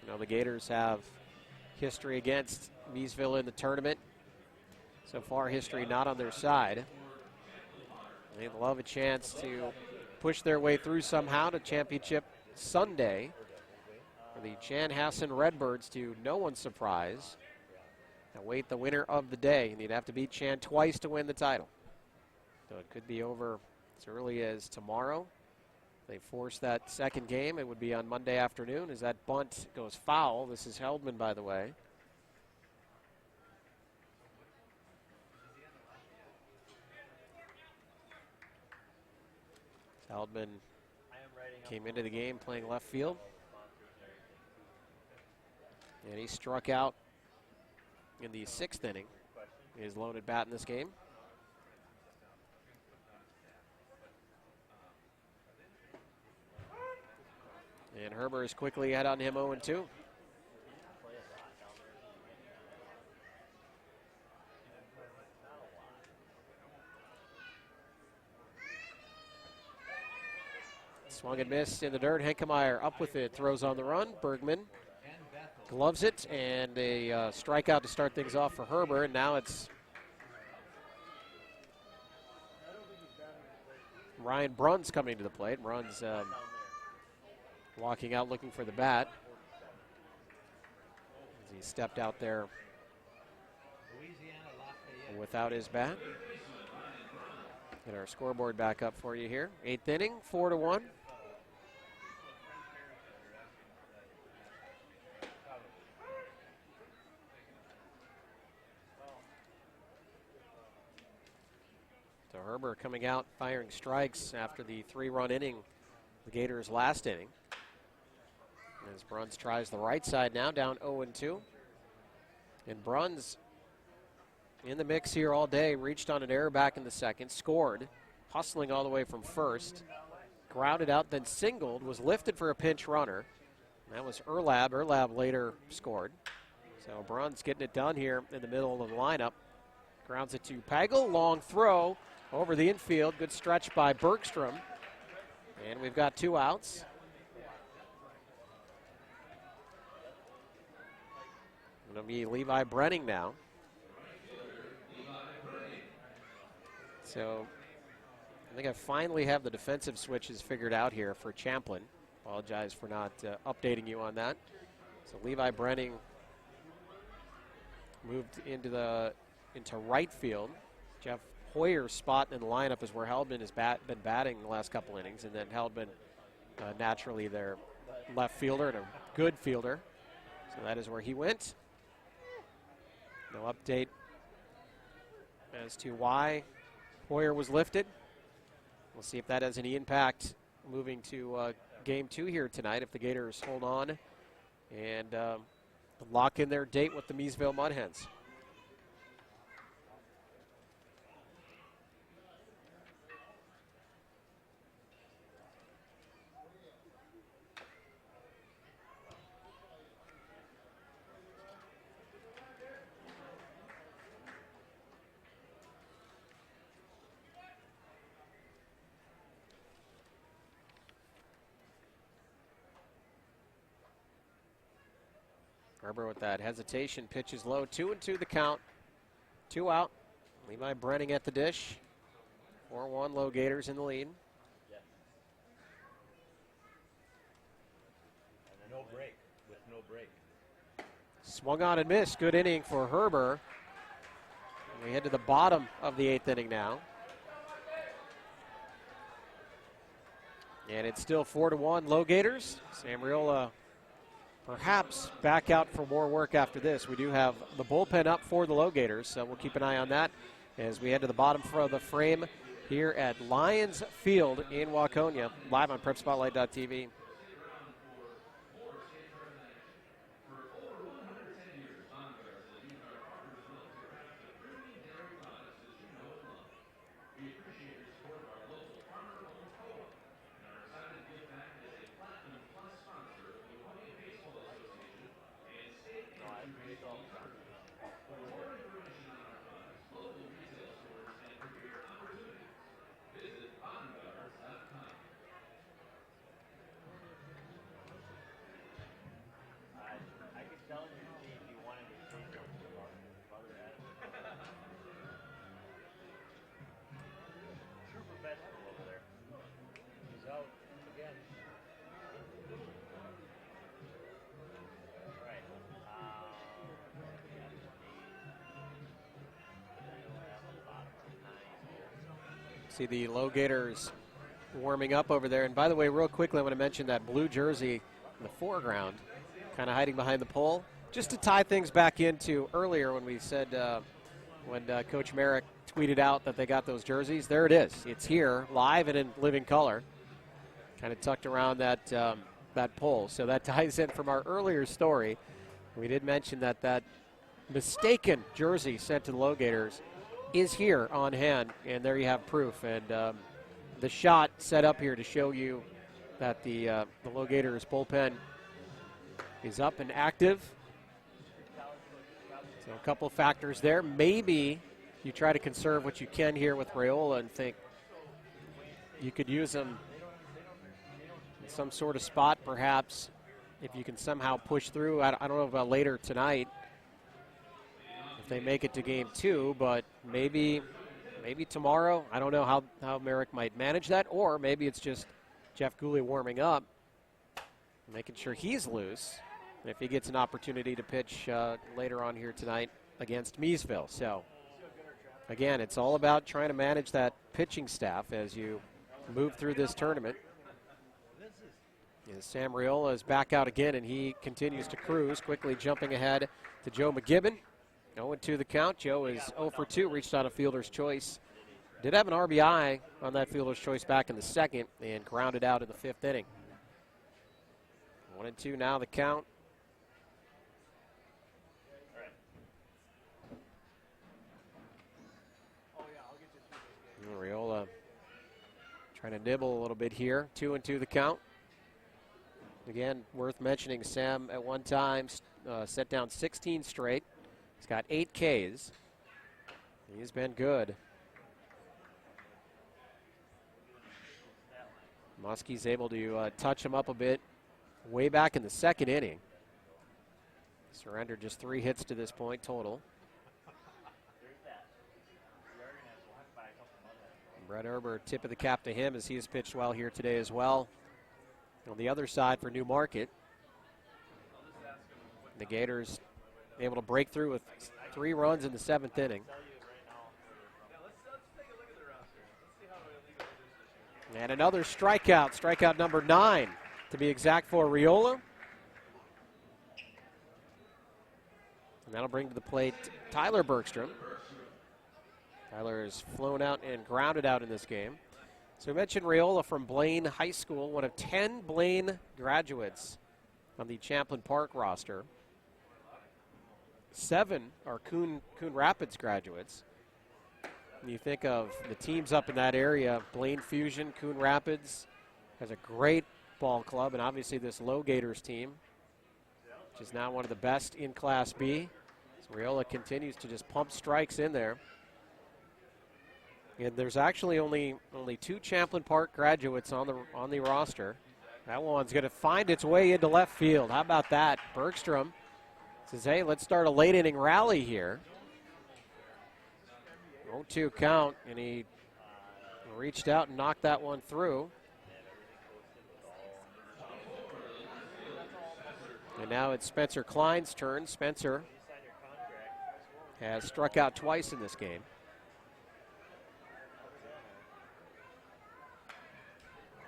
You know, the Gators have history against Miesville in the tournament. So far, history not on their side. They'd love a chance to push their way through somehow to championship Sunday for the Chanhassen Redbirds, to no one's surprise, await the winner of the day. And you'd have to beat Chan twice to win the title. So it could be over as early as tomorrow. If they force that second game, it would be on Monday afternoon as that bunt goes foul. This is Heldman, by the way. Heldman came into the game playing left field. And he struck out in the 6th inning. His loaded bat in this game. Herbert is quickly ahead on him 0-2. Swung and missed in the dirt. Henkemeyer up with it, throws on the run. Bergman gloves it, and a strikeout to start things off for Herbert. And now it's Ryan Bruns coming to the plate. Bruns walking out looking for the bat as he stepped out there without his bat. Get our scoreboard back up for you here. 8th inning, 4-1. So Herbert coming out, firing strikes after the 3-run inning, the Gators' last inning. As Bruns tries the right side now, down 0-2. And Bruns in the mix here all day, reached on an error back in the second, scored, hustling all the way from first, grounded out, then singled, was lifted for a pinch runner. That was Erlab. Erlab later scored. So Bruns getting it done here in the middle of the lineup. Grounds it to Pagel, long throw over the infield, good stretch by Bergstrom. And we've got 2 outs. It'll be Levi Brenning now. So I think I finally have the defensive switches figured out here for Champlin. Apologize for not updating you on that. So Levi Brenning moved into right field. Jeff Hoyer's spot in the lineup is where Heldman has been batting the last couple innings, and then Heldman naturally their left fielder and a good fielder. So that is where he went. No update as to why Hoyer was lifted. We'll see if that has any impact moving to Game 2 here tonight if the Gators hold on and lock in their date with the Miesville Mudhens. Herbert with that hesitation, pitches low, 2-2 the count, 2 out. Levi Brenning at the dish, 4-1 LoGators in the lead. And no break, with no break. Swung on and missed, good inning for Herbert. And we head to the bottom of the 8th inning now. And it's still 4-1 LoGators. Sam Riola perhaps back out for more work after this. We do have the bullpen up for the LoGators, so we'll keep an eye on that as we head to the bottom of the frame here at Lions Field in Waconia, live on PrepSpotlight.tv. See the LoGators warming up over there. And by the way, real quickly, I want to mention that blue jersey in the foreground, kind of hiding behind the pole. Just to tie things back into earlier when we said, when Coach Merrick tweeted out that they got those jerseys, there it is. It's here, live and in living color, kind of tucked around that, that pole. So that ties in from our earlier story. We did mention that that mistaken jersey sent to the LoGators is here on hand, and there you have proof. And the shot set up here to show you that the LoGators bullpen is up and active. So a couple of factors there. Maybe you try to conserve what you can here with Raiola and think you could use him in some sort of spot, perhaps, if you can somehow push through. I don't know about later tonight if they make it to game 2, but maybe tomorrow. I don't know how Merrick might manage that, or maybe it's just Jeff Gooley warming up, making sure he's loose if he gets an opportunity to pitch later on here tonight against Meesville. So, again, it's all about trying to manage that pitching staff as you move through this tournament. Sam Raiola is back out again, and he continues to cruise, quickly jumping ahead to Joe McGibbon. 0-2 the count. Joe is 0 for 2, reached on a fielder's choice. Did have an RBI on that fielder's choice back in the second and grounded out in the 5th inning. 1-2 now the count. Raiola trying to nibble a little bit here. 2-2 the count. Again, worth mentioning, Sam at one time set down 16 straight. He's got 8 Ks. He's been good. Muskie's able to touch him up a bit way back in the 2nd inning. Surrendered just 3 hits to this point total. Brett Herbert, tip of the cap to him as he has pitched well here today as well. On the other side for Newmarket, the Gators able to break through with 3 runs in the 7th inning. And another strikeout number 9 to be exact for Raiola. And that'll bring to the plate Tyler Bergstrom. Tyler has flown out and grounded out in this game. So we mentioned Raiola from Blaine High School, one of 10 Blaine graduates on the Champlin Park roster. 7 are Coon Rapids graduates. When you think of the teams up in that area, Blaine Fusion, Coon Rapids has a great ball club, and obviously this LoGators team, which is now one of the best in Class B. So Raiola continues to just pump strikes in there. And there's actually only 2 Champlin Park graduates on the roster. That one's going to find its way into left field. How about that? Bergstrom says, hey, let's start a late inning rally here. 0-2 count, and he reached out and knocked that one through. And now it's Spencer Klein's turn. Spencer has struck out twice in this game.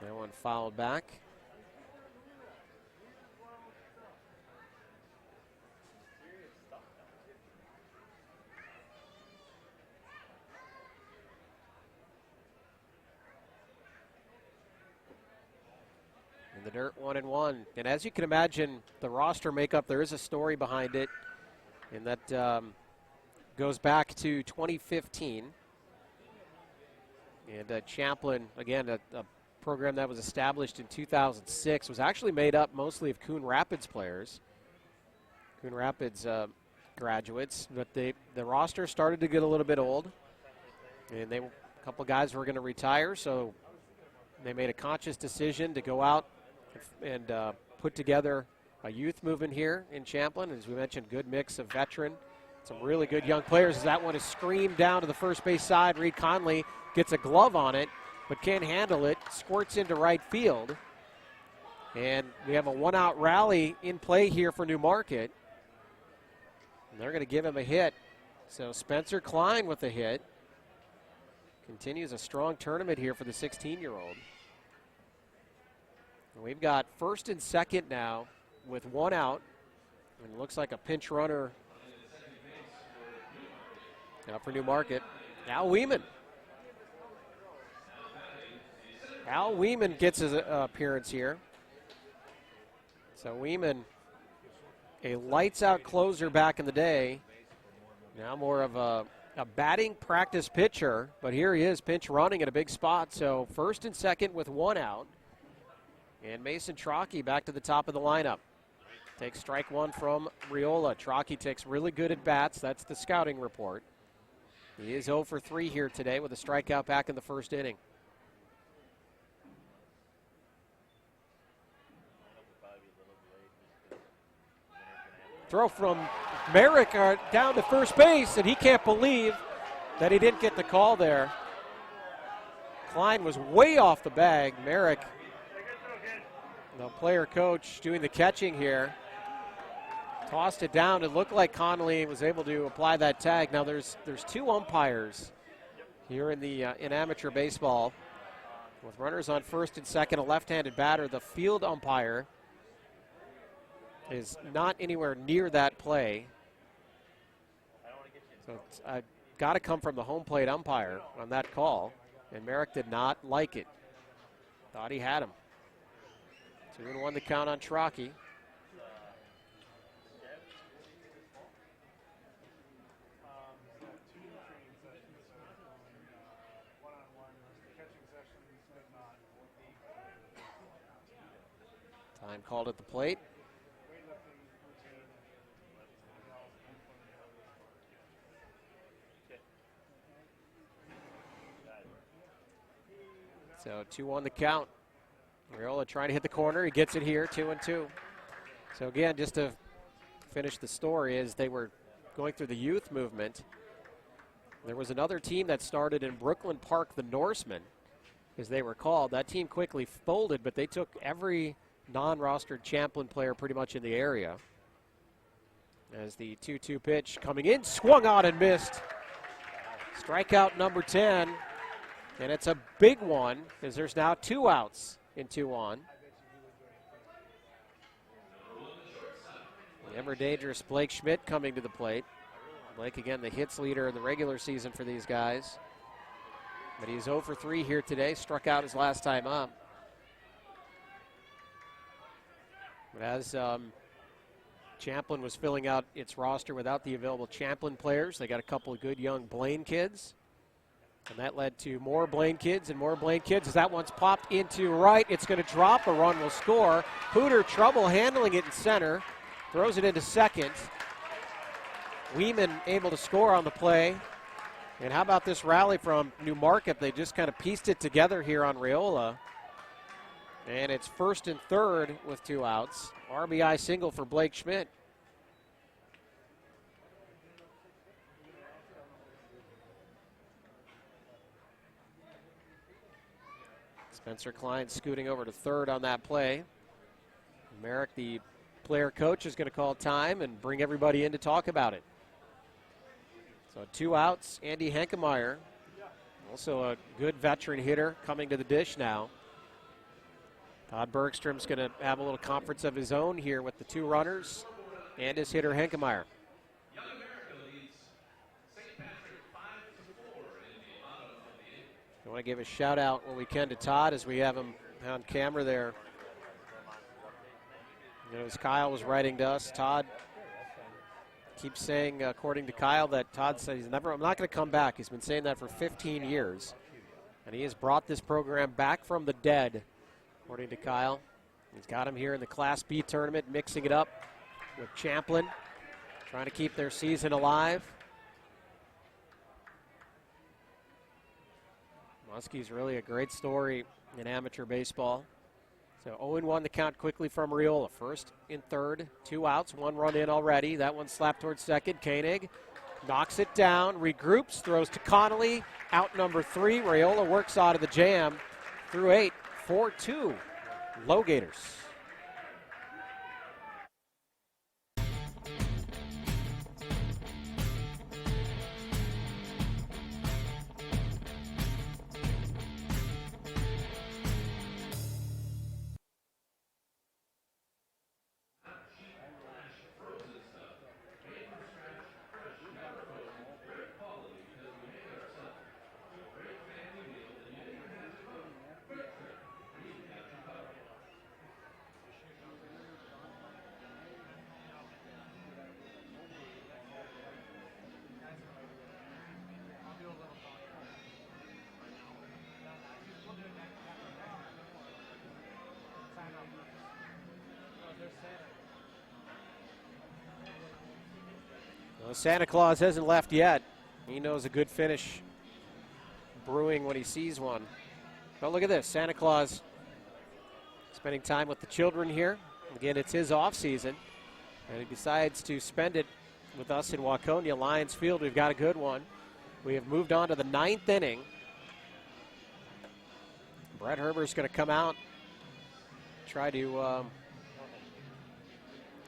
That one fouled back. In the dirt, 1-1. And as you can imagine, the roster makeup, there is a story behind it. And that goes back to 2015. And Champlin, again, a program that was established in 2006, was actually made up mostly of Coon Rapids players, Coon Rapids graduates, but the roster started to get a little bit old, and a couple guys were going to retire, so they made a conscious decision to go out and put together a youth movement here in Champlin. As we mentioned, good mix of veteran, some really good young players. As that one is screamed down to the first base side, Reed Conley gets a glove on it, but can't handle it, squirts into right field. And we have a 1-out rally in play here for Newmarket. And they're going to give him a hit. So Spencer Klein with a hit. Continues a strong tournament here for the 16-year-old. And we've got first and second now with 1 out. And it looks like a pinch runner now for Newmarket. Al Weeman. Al Weeman gets his appearance here. So Weeman, a lights-out closer back in the day, now more of a batting practice pitcher, but here he is pinch running at a big spot. So first and second with 1 out. And Mason Trocchi back to the top of the lineup. Takes strike one from Riola. Trocchi takes really good at bats. That's the scouting report. He is 0 for 3 here today with a strikeout back in the first inning. Throw from Merrick down to first base, and he can't believe that he didn't get the call there. Klein was way off the bag. Merrick, the player coach doing the catching here, tossed it down. It looked like Connolly was able to apply that tag. Now there's two umpires here in amateur baseball. With runners on first and second, a left-handed batter, the field umpire is not anywhere near that play. So it's got to come from the home plate umpire on that call. And Merrick did not like it. Thought he had him. 2-1 the count on Trocchi. Time called at the plate. So 2-1 the count. Riola trying to hit the corner. He gets it here, 2-2. So again, just to finish the story, as they were going through the youth movement, there was another team that started in Brooklyn Park, the Norsemen, as they were called. That team quickly folded, but they took every non-rostered Champlin player pretty much in the area. As the 2-2 pitch coming in, swung on and missed. Strikeout number 10. And it's a big one, as there's now 2 outs in 2-1. The ever dangerous Blake Schmidt coming to the plate. Blake, again, the hits leader in the regular season for these guys. But he's 0 for 3 here today, struck out his last time up. But as Champlin was filling out its roster without the available Champlin players, they got a couple of good young Blaine kids. And that led to more Blaine kids and more Blaine kids as that one's popped into right. It's going to drop. A run will score. Hooter trouble handling it in center. Throws it into second. Weeman able to score on the play. And how about this rally from New Market? They just kind of pieced it together here on Riola. And it's first and third with 2 outs. RBI single for Blake Schmidt. Spencer Klein scooting over to third on that play. Merrick, the player coach, is going to call time and bring everybody in to talk about it. So 2 outs. Andy Henkemeyer, also a good veteran hitter, coming to the dish now. Todd Bergstrom's going to have a little conference of his own here with the 2 runners and his hitter Henkemeyer. I want to give a shout out when we can to Todd as we have him on camera there. You know, as Kyle was writing to us, Todd keeps saying, according to Kyle, that Todd said I'm not going to come back. He's been saying that for 15 years. And he has brought this program back from the dead, according to Kyle. He's got him here in the Class B tournament, mixing it up with Champlin, trying to keep their season alive. Muskies really a great story in amateur baseball. So 0-1 the count quickly from Riola. First and third, 2 outs, 1 run in already. That one slapped towards second. Koenig knocks it down, regroups, throws to Connolly. Out number 3. Riola works out of the jam through 8, 4-2. LoGators. Well, Santa Claus hasn't left yet. He knows a good finish brewing when he sees one. But look at this, Santa Claus spending time with the children here. Again, it's his off season, and he decides to spend it with us in Waconia Lions Field. We've got a good one. We have moved on to the 9th inning. Brett Herbert's going to come out, try to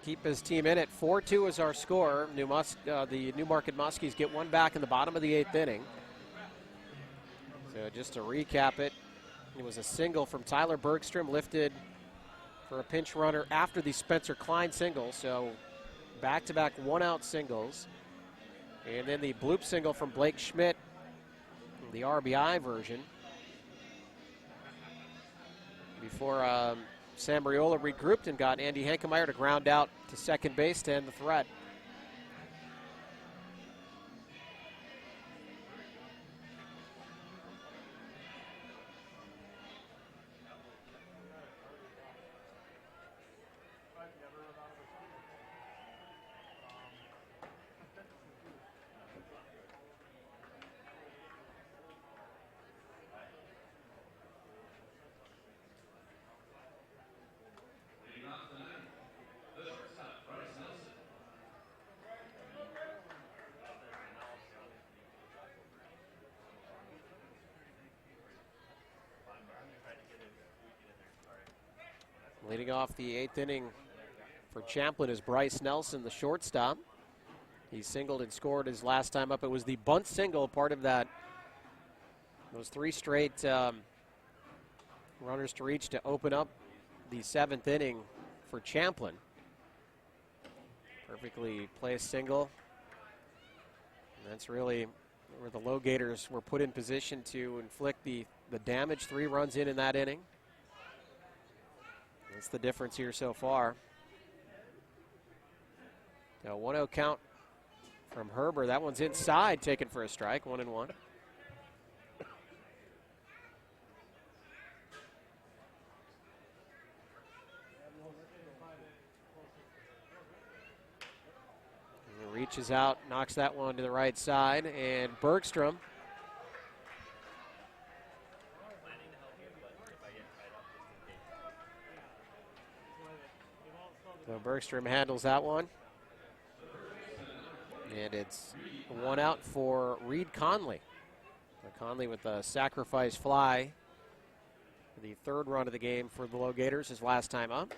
keep his team in it. 4-2 is our score. The Newmarket Muskies get one back in the bottom of the 8th inning. So just to recap it, it was a single from Tyler Bergstrom, lifted for a pinch runner after the Spencer Klein single. So back-to-back one-out singles. And then the bloop single from Blake Schmidt, the RBI version. Before Sam Mariola regrouped and got Andy Hankemeyer to ground out to second base to end the threat. Leading off the 8th inning for Champlin is Bryce Nelson, the shortstop. He singled and scored his last time up. It was the bunt single, part of that. Those 3 straight runners to reach to open up the 7th inning for Champlin. Perfectly placed single. And that's really where the LoGators were put in position to inflict the damage. 3 runs in that inning. That's the difference here so far. Now 1-0 count from Herbert. That one's inside, taken for a strike, 1-1. He reaches out, knocks that one to the right side, and Bergstrom. So Bergstrom handles that one. And it's 1 out for Reed Conley. Conley with a sacrifice fly. The 3rd run of the game for the LoGators, his last time up.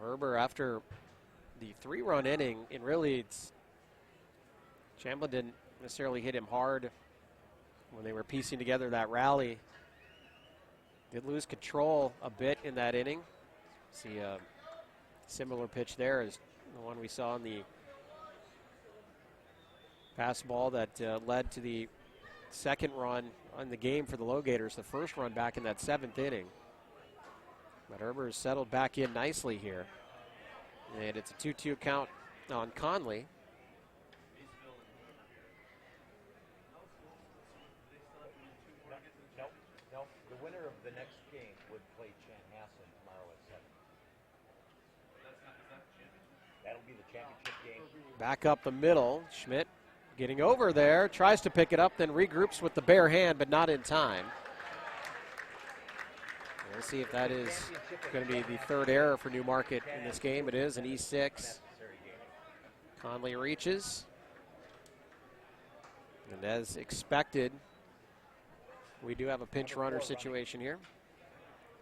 Herbert, after the 3-run inning, and really Champlin didn't necessarily hit him hard when they were piecing together that rally. Did lose control a bit in that inning. See a similar pitch there as the one we saw in the pass ball that led to the 2nd run on the game for the LoGators, the 1st run back in that 7th inning. But Herbert has settled back in nicely here. And it's a 2-2 count on Conley. Nope. The winner of the next game would play Chanhassen tomorrow at 7. That'll be the championship game. Back up the middle. Schmidt getting over there. Tries to pick it up, then regroups with the bare hand, but not in time. We'll see if that is going to be the 3rd error for Newmarket in this game. It is an E6. Conley reaches. And as expected, we do have a pinch runner situation here.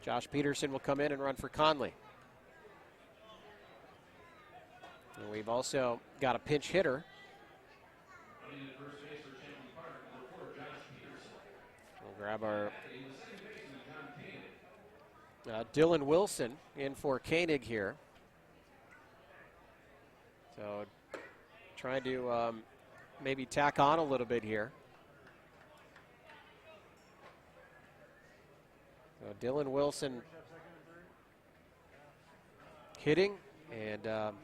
Josh Peterson will come in and run for Conley. And we've also got a pinch hitter. We'll grab our Dylan Wilson in for Koenig here. So trying to maybe tack on a little bit here. So Dylan Wilson hitting and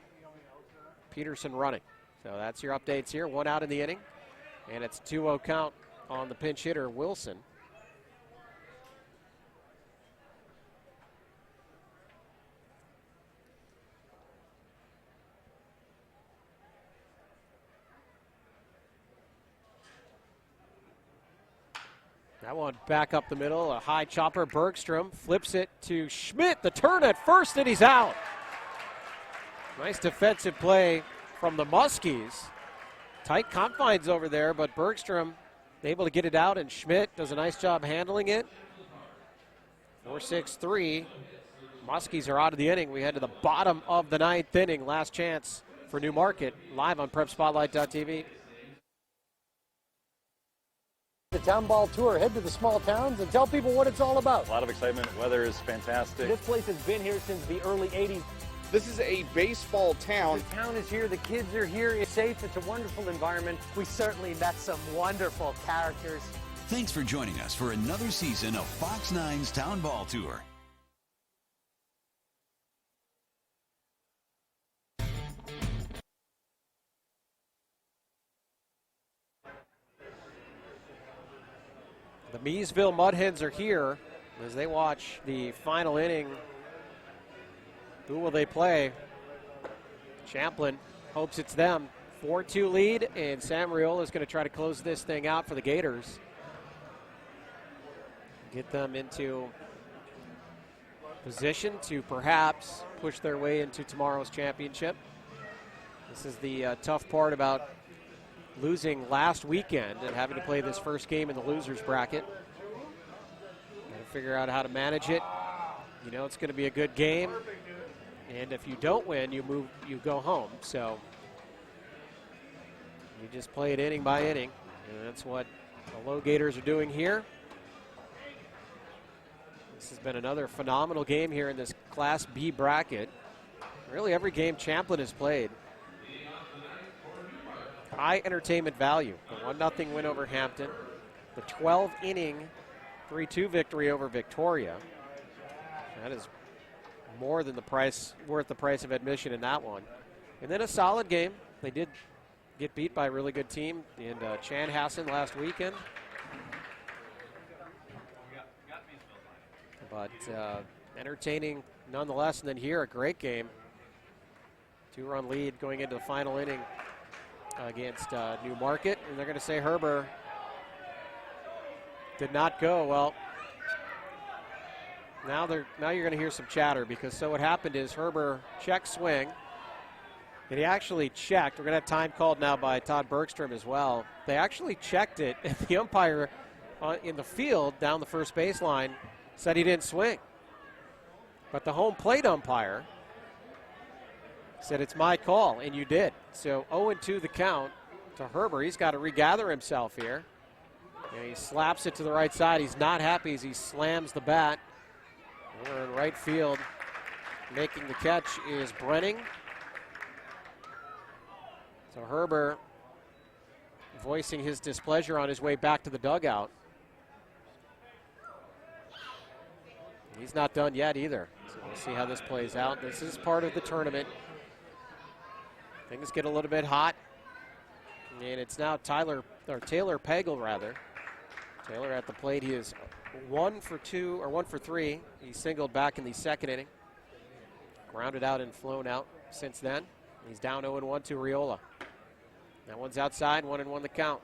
Peterson running. So that's your updates here. 1 out in the inning, and it's 2-0 count on the pinch hitter, Wilson. That one back up the middle, a high chopper. Bergstrom flips it to Schmidt. The turn at first, and he's out. Nice defensive play from the Muskies. Tight confines over there, but Bergstrom able to get it out, and Schmidt does a nice job handling it. 4-6-3. Muskies are out of the inning. We head to the bottom of the 9th inning. Last chance for Newmarket, live on PrepSpotlight.tv. The Town Ball Tour. Head to the small towns and tell people what it's all about. A lot of excitement. Weather is fantastic. This place has been here since the early 80s. This is a baseball town. The town is here. The kids are here. It's safe. It's a wonderful environment. We certainly met some wonderful characters. Thanks for joining us for another season of Fox 9's Town Ball Tour. The Meesville Mudhens are here as they watch the final inning. Who will they play? Champlin hopes it's them. 4-2 lead, and Sam Riola is going to try to close this thing out for the Gators. Get them into position to perhaps push their way into tomorrow's championship. This is the tough part about losing last weekend and having to play this first game in the losers bracket. Got to figure out how to manage it. You know it's going to be a good game, and if you don't win, you go home. So you just play it inning by inning, and that's what the LoGators are doing here. This has been another phenomenal game here in this Class B bracket. Really every game Champlin has played. High entertainment value. The 1-0 win over Hampton. The 12-inning 3-2 victory over Victoria. That is more than the price, worth the price of admission in that one. And then a solid game. They did get beat by a really good team in Chanhassen last weekend. But entertaining nonetheless. And then here, a great game. 2-run lead going into the final inning against Newmarket, and they're going to say Herbert did not go. Well, now you're going to hear some chatter, because so what happened is Herbert checked swing, and he actually checked. We're going to have time called now by Todd Bergstrom as well. They actually checked it, and the umpire in the field down the first baseline said he didn't swing. But the home plate umpire said, it's my call, and you did. So 0-2 the count to Herbert. He's got to regather himself here. And he slaps it to the right side. He's not happy as he slams the bat. Over in right field, making the catch is Brenning. So Herbert voicing his displeasure on his way back to the dugout. He's not done yet either. So we'll see how this plays out. This is part of the tournament. Things get a little bit hot, and it's now Taylor Pagel rather. Taylor at the plate. He is 1 for 3. He singled back in the second inning. Grounded out and flown out since then. He's down 0-1 to Riola. That one's outside, 1-1 the count.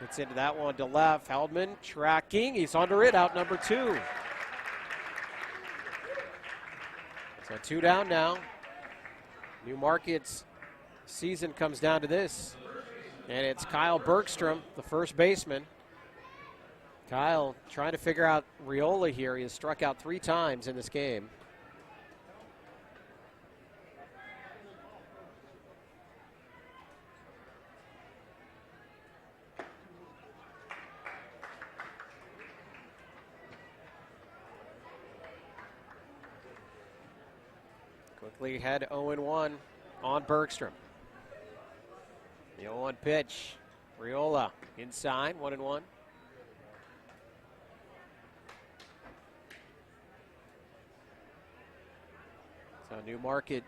Gets into that one to left. Heldman tracking. He's under it, out number 2. So 2 down now. Newmarket's season comes down to this. And it's Kyle Bergstrom, the first baseman. Kyle trying to figure out Riola here. He has struck out 3 times in this game. Quickly head 0-1 on Bergstrom. The 0-1 pitch Riola inside, 1-1. So New Market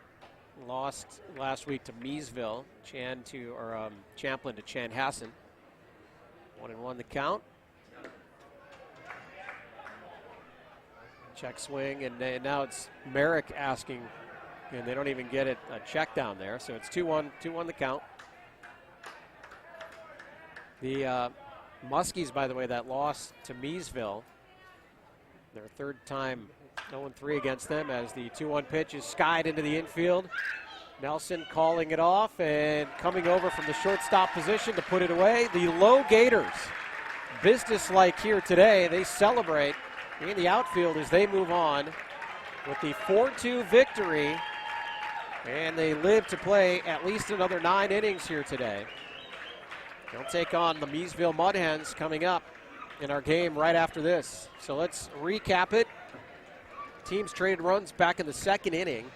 lost last week to Meesville, Champlin to Chanhassen. 1-1 the count. Check swing, and now it's Merrick asking, and they don't even get it a check down there. So it's 2-1 the count. The Muskies, by the way, that lost to Meesville, their third time 0-3 against them, as the 2-1 pitch is skied into the infield. Nelson calling it off and coming over from the shortstop position to put it away. The LoGators, businesslike here today, they celebrate in the outfield as they move on with the 4-2 victory, and they live to play at least another 9 innings here today. They'll take on the Meesville Mud Hens coming up in our game right after this. So let's recap it. Teams traded runs back in the second inning,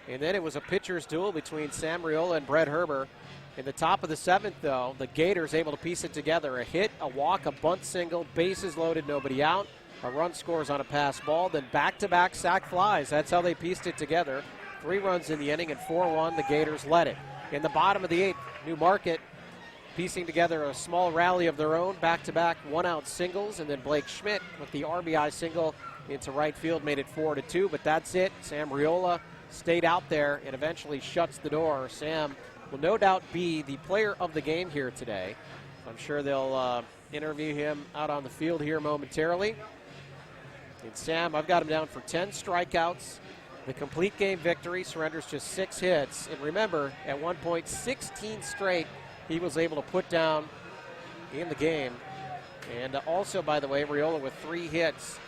and then it was a pitcher's duel between Sam Riola and Brett Herbert. In the top of the 7th, though, the Gators able to piece it together. A hit, a walk, a bunt single, bases loaded, nobody out. A run scores on a pass ball, then back-to-back sac flies. That's how they pieced it together. 3 runs in the inning, and 4-1, the Gators led it. In the bottom of the 8th, New Market piecing together a small rally of their own, back-to-back one-out singles, and then Blake Schmidt with the RBI single into right field made it 4-2, but that's it. Sam Riola stayed out there and eventually shuts the door. Sam will no doubt be the player of the game here today. I'm sure they'll interview him out on the field here momentarily. And Sam, I've got him down for 10 strikeouts, the complete game victory, surrenders just 6 hits. And remember, at one point, 16 straight he was able to put down in the game. And also, by the way, Riola with 3 hits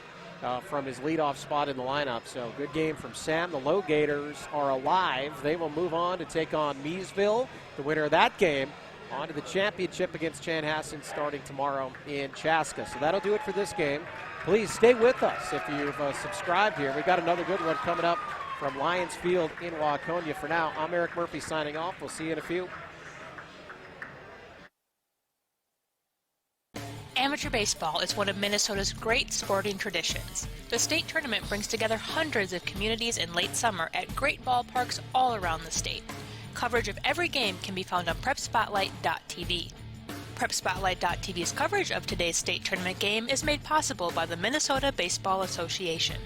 from his leadoff spot in the lineup. So good game from Sam. The LoGators are alive. They will move on to take on Meesville, the winner of that game, on to the championship against Chanhassen starting tomorrow in Chaska. So that'll do it for this game. Please stay with us if you've subscribed here. We've got another good one coming up from Lions Field in Waconia. For now, I'm Eric Murphy signing off. We'll see you in a few. Amateur baseball is one of Minnesota's great sporting traditions. The state tournament brings together hundreds of communities in late summer at great ballparks all around the state. Coverage of every game can be found on PrepSpotlight.tv. PrepSpotlight.tv's coverage of today's state tournament game is made possible by the Minnesota Baseball Association,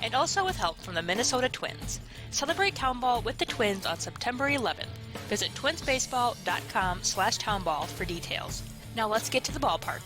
and also with help from the Minnesota Twins. Celebrate Townball with the Twins on September 11th. Visit twinsbaseball.com/townball for details. Now let's get to the ballpark.